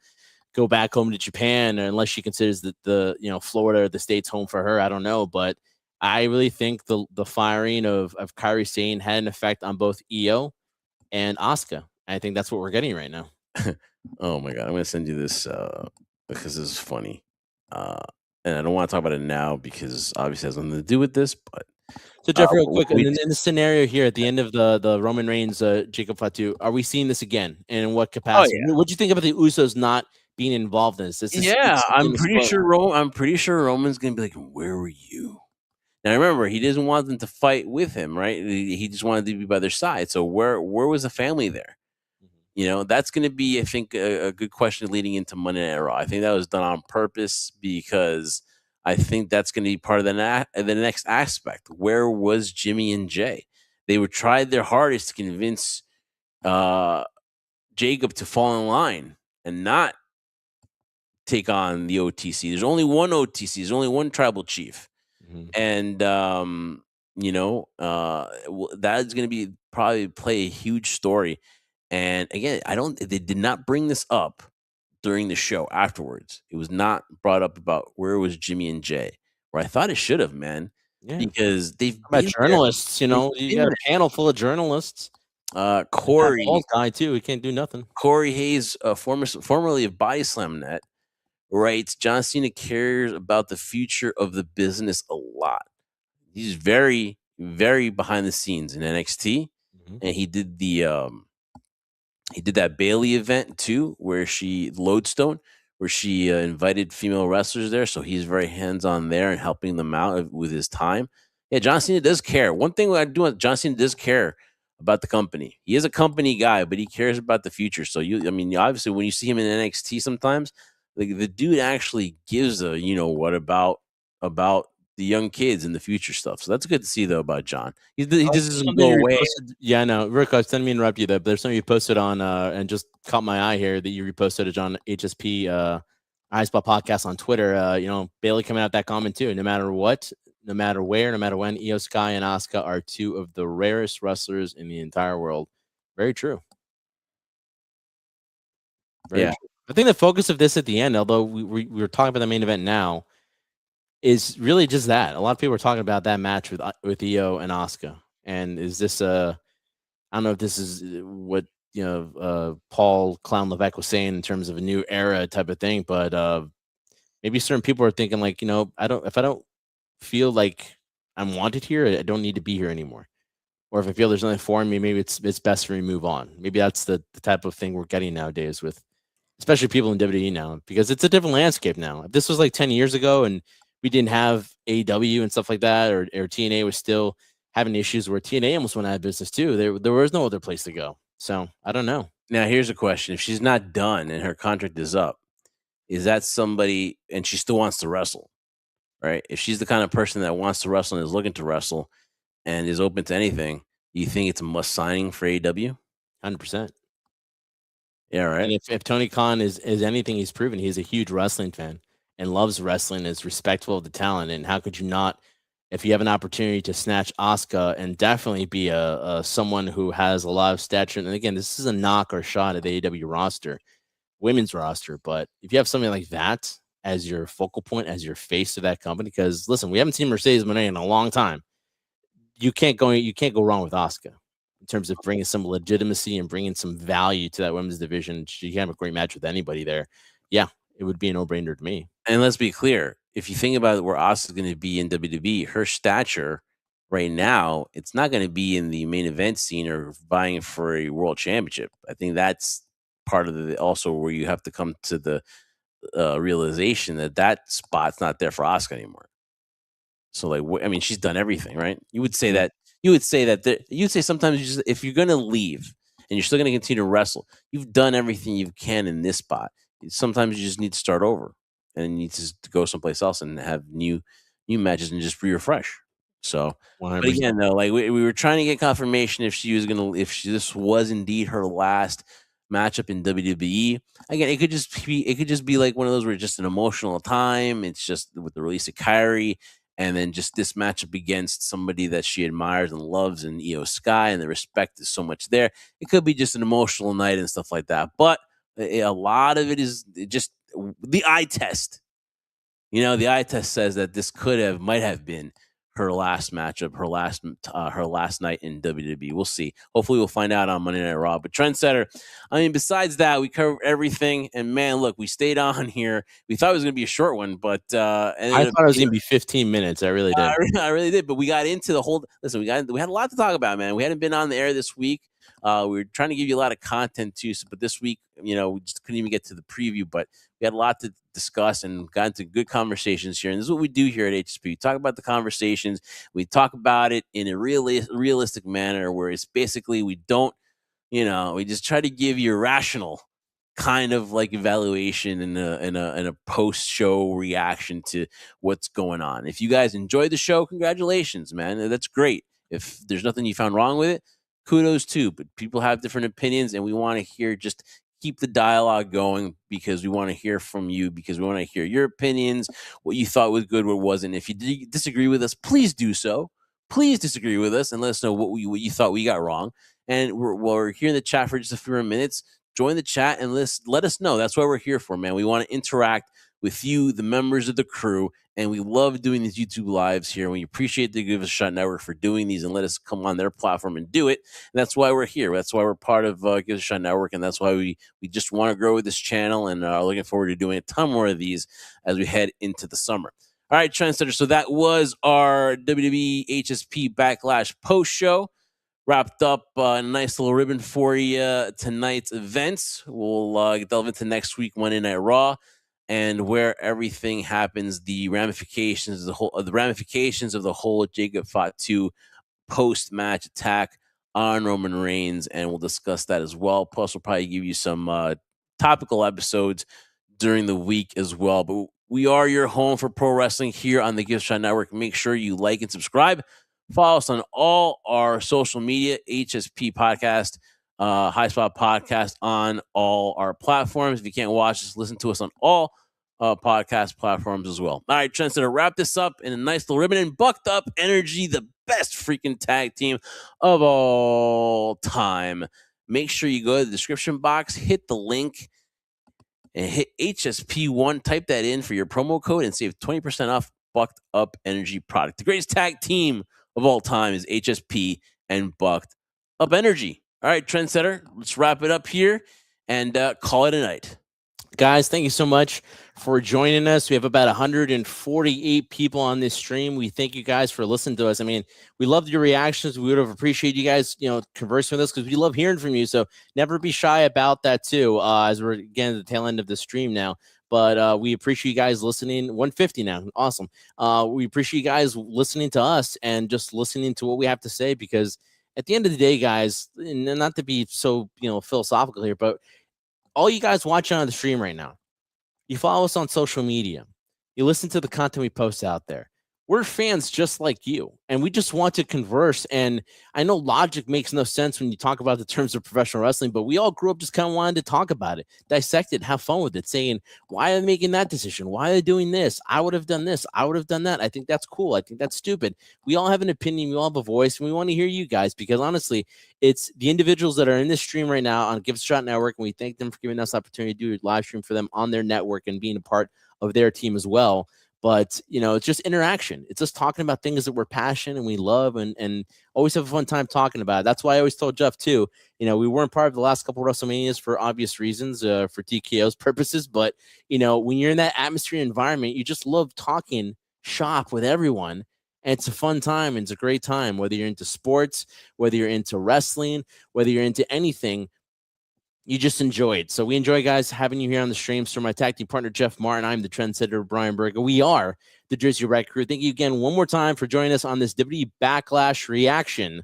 go back home to Japan, unless she considers that the Florida or the States home for her. I don't know, but I really think the firing of Kairi Sane had an effect on both IYO and Asuka. I think that's what we're getting right now. Oh my god, I'm gonna send you this because this is funny. And I don't want to talk about it now because obviously it has nothing to do with this, but so Jeff, real quick, we- in the scenario here at the end of the Roman Reigns Jacob Fatu, are we seeing this again? And in what capacity? yeah. What do you think about the Usos not being involved in this? I'm pretty sure Roman's gonna be like, "Where were you?" Now remember, he doesn't want them to fight with him, right? He just wanted to be by their side. So where was the family there? That's going to be, I think, a good question leading into Monday Night Raw. I think that was done on purpose because I think that's going to be part of the next aspect. Where was Jimmy and Jay? They were tried their hardest to convince Jacob to fall in line and not take on the OTC. There's only one OTC. There's only one tribal chief. And that is going to be probably play a huge story. And again, they did not bring this up during the show afterwards. It was not brought up about where was Jimmy and Jay, where I thought it should have, man. Yeah. Because they've about been journalists, you got a panel full of journalists. Corey guy too. He can't do nothing. Corey Hayes, formerly of Body Slam Net, writes, John Cena cares about the future of the business a lot. He's very, very behind the scenes in NXT, and he did that Bailey event too, where Lodestone, where she invited female wrestlers there. So he's very hands on there and helping them out with his time. Yeah, John Cena does care. One thing I do, John Cena does care about the company. He is a company guy, but he cares about the future. So obviously, when you see him in NXT, sometimes the dude actually gives a what about the young kids and the future stuff. So that's good to see though about John. He doesn't go away. Yeah, no, Rick, I was telling me to interrupt you there, but there's something you posted on and just caught my eye here that you reposted it on HSP iSpot podcast on Twitter. Bailey coming out that comment too. No matter what, no matter where, no matter when, IYO SKY and Asuka are two of the rarest wrestlers in the entire world. Very true. Very true. I think the focus of this at the end, although we were talking about the main event now, is really just that. A lot of people are talking about that match with IYO and Asuka. And is this I don't know if this is what Paul Clown Levesque was saying in terms of a new era type of thing, but maybe certain people are thinking like, if I don't feel like I'm wanted here, I don't need to be here anymore. Or if I feel there's nothing for me, maybe it's best for me to move on. Maybe that's the type of thing we're getting nowadays with especially people in WWE now, because it's a different landscape now. If this was like 10 years ago and we didn't have AEW and stuff like that, or TNA was still having issues where TNA almost went out of business too, there was no other place to go. So I don't know. Now, here's a question. If she's not done and her contract is up, is that somebody, and she still wants to wrestle, right? If she's the kind of person that wants to wrestle and is looking to wrestle and is open to anything, you think it's a must signing for AEW? 100%. Yeah, right. And if Tony Khan is anything he's proven, he's a huge wrestling fan and loves wrestling, is respectful of the talent. And how could you not if you have an opportunity to snatch Asuka and definitely be a someone who has a lot of stature, and again, this is a knock or shot at the AEW roster, women's roster, but if you have something like that as your focal point, as your face of that company, because listen, we haven't seen Mercedes Moné in a long time. You can't go wrong with Asuka in terms of bringing some legitimacy and bringing some value to that women's division. She can have a great match with anybody there. Yeah, it would be a no-brainer to me. And let's be clear, if you think about where Asuka's going to be in WWE, her stature right now, it's not going to be in the main event scene or vying for a world championship. I think that's part of the also where you have to come to the realization that that spot's not there for Asuka anymore. So, like, I mean, she's done everything, right? You would say that. You'd say sometimes if you're going to leave and you're still going to continue to wrestle, you've done everything you can in this spot. Sometimes you just need to start over and you need to go someplace else and have new matches and just refresh. So, but 100%. again, though, like we were trying to get confirmation if this was indeed her last matchup in WWE. Again, it could just be like one of those where it's just an emotional time. It's just with the release of Kyrie, and then just this matchup against somebody that she admires and loves in IYO SKY, and the respect is so much there. It could be just an emotional night and stuff like that. But a lot of it is just the eye test. You know, the eye test says that this might have been her last matchup, her last night in WWE. We'll see. Hopefully, we'll find out on Monday Night Raw. But Trendsetter, I mean, besides that, we covered everything. And man, look, we stayed on here. We thought it was going to be a short one, but I thought it was going to be 15 minutes. I really did. I really did. But we got into the whole. Listen, we had a lot to talk about, man. We hadn't been on the air this week. We were trying to give you a lot of content too, but this week, we just couldn't even get to the preview. But we had a lot to discuss and got into good conversations here. And this is what we do here at HSP. We talk about the conversations. We talk about it in a realistic manner, where it's basically we don't, we just try to give you a rational kind of like evaluation and a post show reaction to what's going on. If you guys enjoyed the show, congratulations, man. That's great. If there's nothing you found wrong with it, kudos too. But people have different opinions, and we want to hear, just keep the dialogue going, because we want to hear from you, because we want to hear your opinions, what you thought was good, what wasn't. If you disagree with us, please do so. Please disagree with us and let us know what you thought we got wrong. And we're here in the chat for just a few minutes. Join the chat and let us know. That's what we're here for, man. We want to interact with you, the members of the crew, and we love doing these YouTube lives here. We appreciate the Give Us a Shot Network for doing these and let us come on their platform and do it. And that's why we're here. That's why we're part of Give Us a Shot Network, and that's why we just want to grow with this channel and are looking forward to doing a ton more of these as we head into the summer. All right, Trendsetter. So that was our WWE HSP Backlash post show. Wrapped up a nice little ribbon for you tonight's events. We'll delve into next week Monday Night Raw and where everything happens, the ramifications of the whole Jacob Fatu post-match attack on Roman Reigns, and we'll discuss that as well. Plus, we'll probably give you some topical episodes during the week as well. But we are your home for pro wrestling here on the Gift Shot Network. Make sure you like and subscribe. Follow us on all our social media, HSP Podcast, High Spot Podcast on all our platforms. If you can't watch us, listen to us on all podcast platforms as well. All right, Trent, to wrap this up in a nice little ribbon and Bucked Up Energy, the best freaking tag team of all time. Make sure you go to the description box, hit the link, and hit HSP1. Type that in for your promo code and save 20% off Bucked Up Energy product. The greatest tag team of all time is HSP and Bucked Up Energy. All right, Trendsetter, let's wrap it up here and call it a night. Guys, thank you so much for joining us. We have about 148 people on this stream. We thank you guys for listening to us. I mean, we loved your reactions. We would have appreciated you guys, conversing with us, because we love hearing from you. So never be shy about that too, as we're again at the tail end of the stream now. But we appreciate you guys listening. 150 now. Awesome. We appreciate you guys listening to us and just listening to what we have to say, because at the end of the day, guys, and not to be so, philosophical here, but all you guys watching on the stream right now, you follow us on social media, you listen to the content we post out there. we're fans just like you, and we just want to converse. And I know logic makes no sense when you talk about the terms of professional wrestling, but we all grew up just kind of wanting to talk about it, dissect it, have fun with it, saying, why are they making that decision? Why are they doing this? I would have done this. I would have done that. I think that's cool. I think that's stupid. We all have an opinion. We all have a voice, and we want to hear you guys, because honestly, it's the individuals that are in this stream right now on Give Us a Shot Network, and we thank them for giving us the opportunity to do a live stream for them on their network and being a part of their team as well. But, it's just interaction. It's just talking about things that we're passionate and we love, and always have a fun time talking about it. That's why I always told Jeff, too, we weren't part of the last couple of WrestleManias for obvious reasons, for TKO's purposes. But, when you're in that atmosphere environment, you just love talking shop with everyone. And it's a fun time, and it's a great time, whether you're into sports, whether you're into wrestling, whether you're into anything. You just enjoy it. So we enjoy, guys, having you here on the streams. For my tag team partner, Jeff Martin, I'm the trendsetter, Bryan Berger. We are the Jersey Red Crew. Thank you again one more time for joining us on this WWE Backlash reaction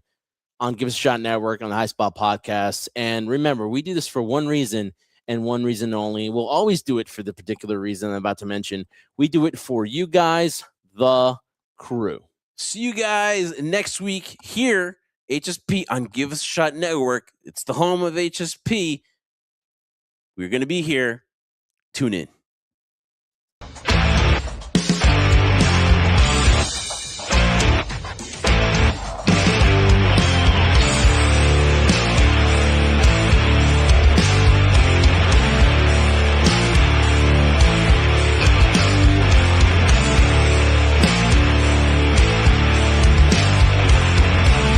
on Give Us a Shot Network on the High Spot Podcast. And remember, we do this for one reason and one reason only. We'll always do it for the particular reason I'm about to mention. We do it for you guys, the crew. See you guys next week here, HSP on Give Us a Shot Network. It's the home of HSP. We're going to be here. Tune in.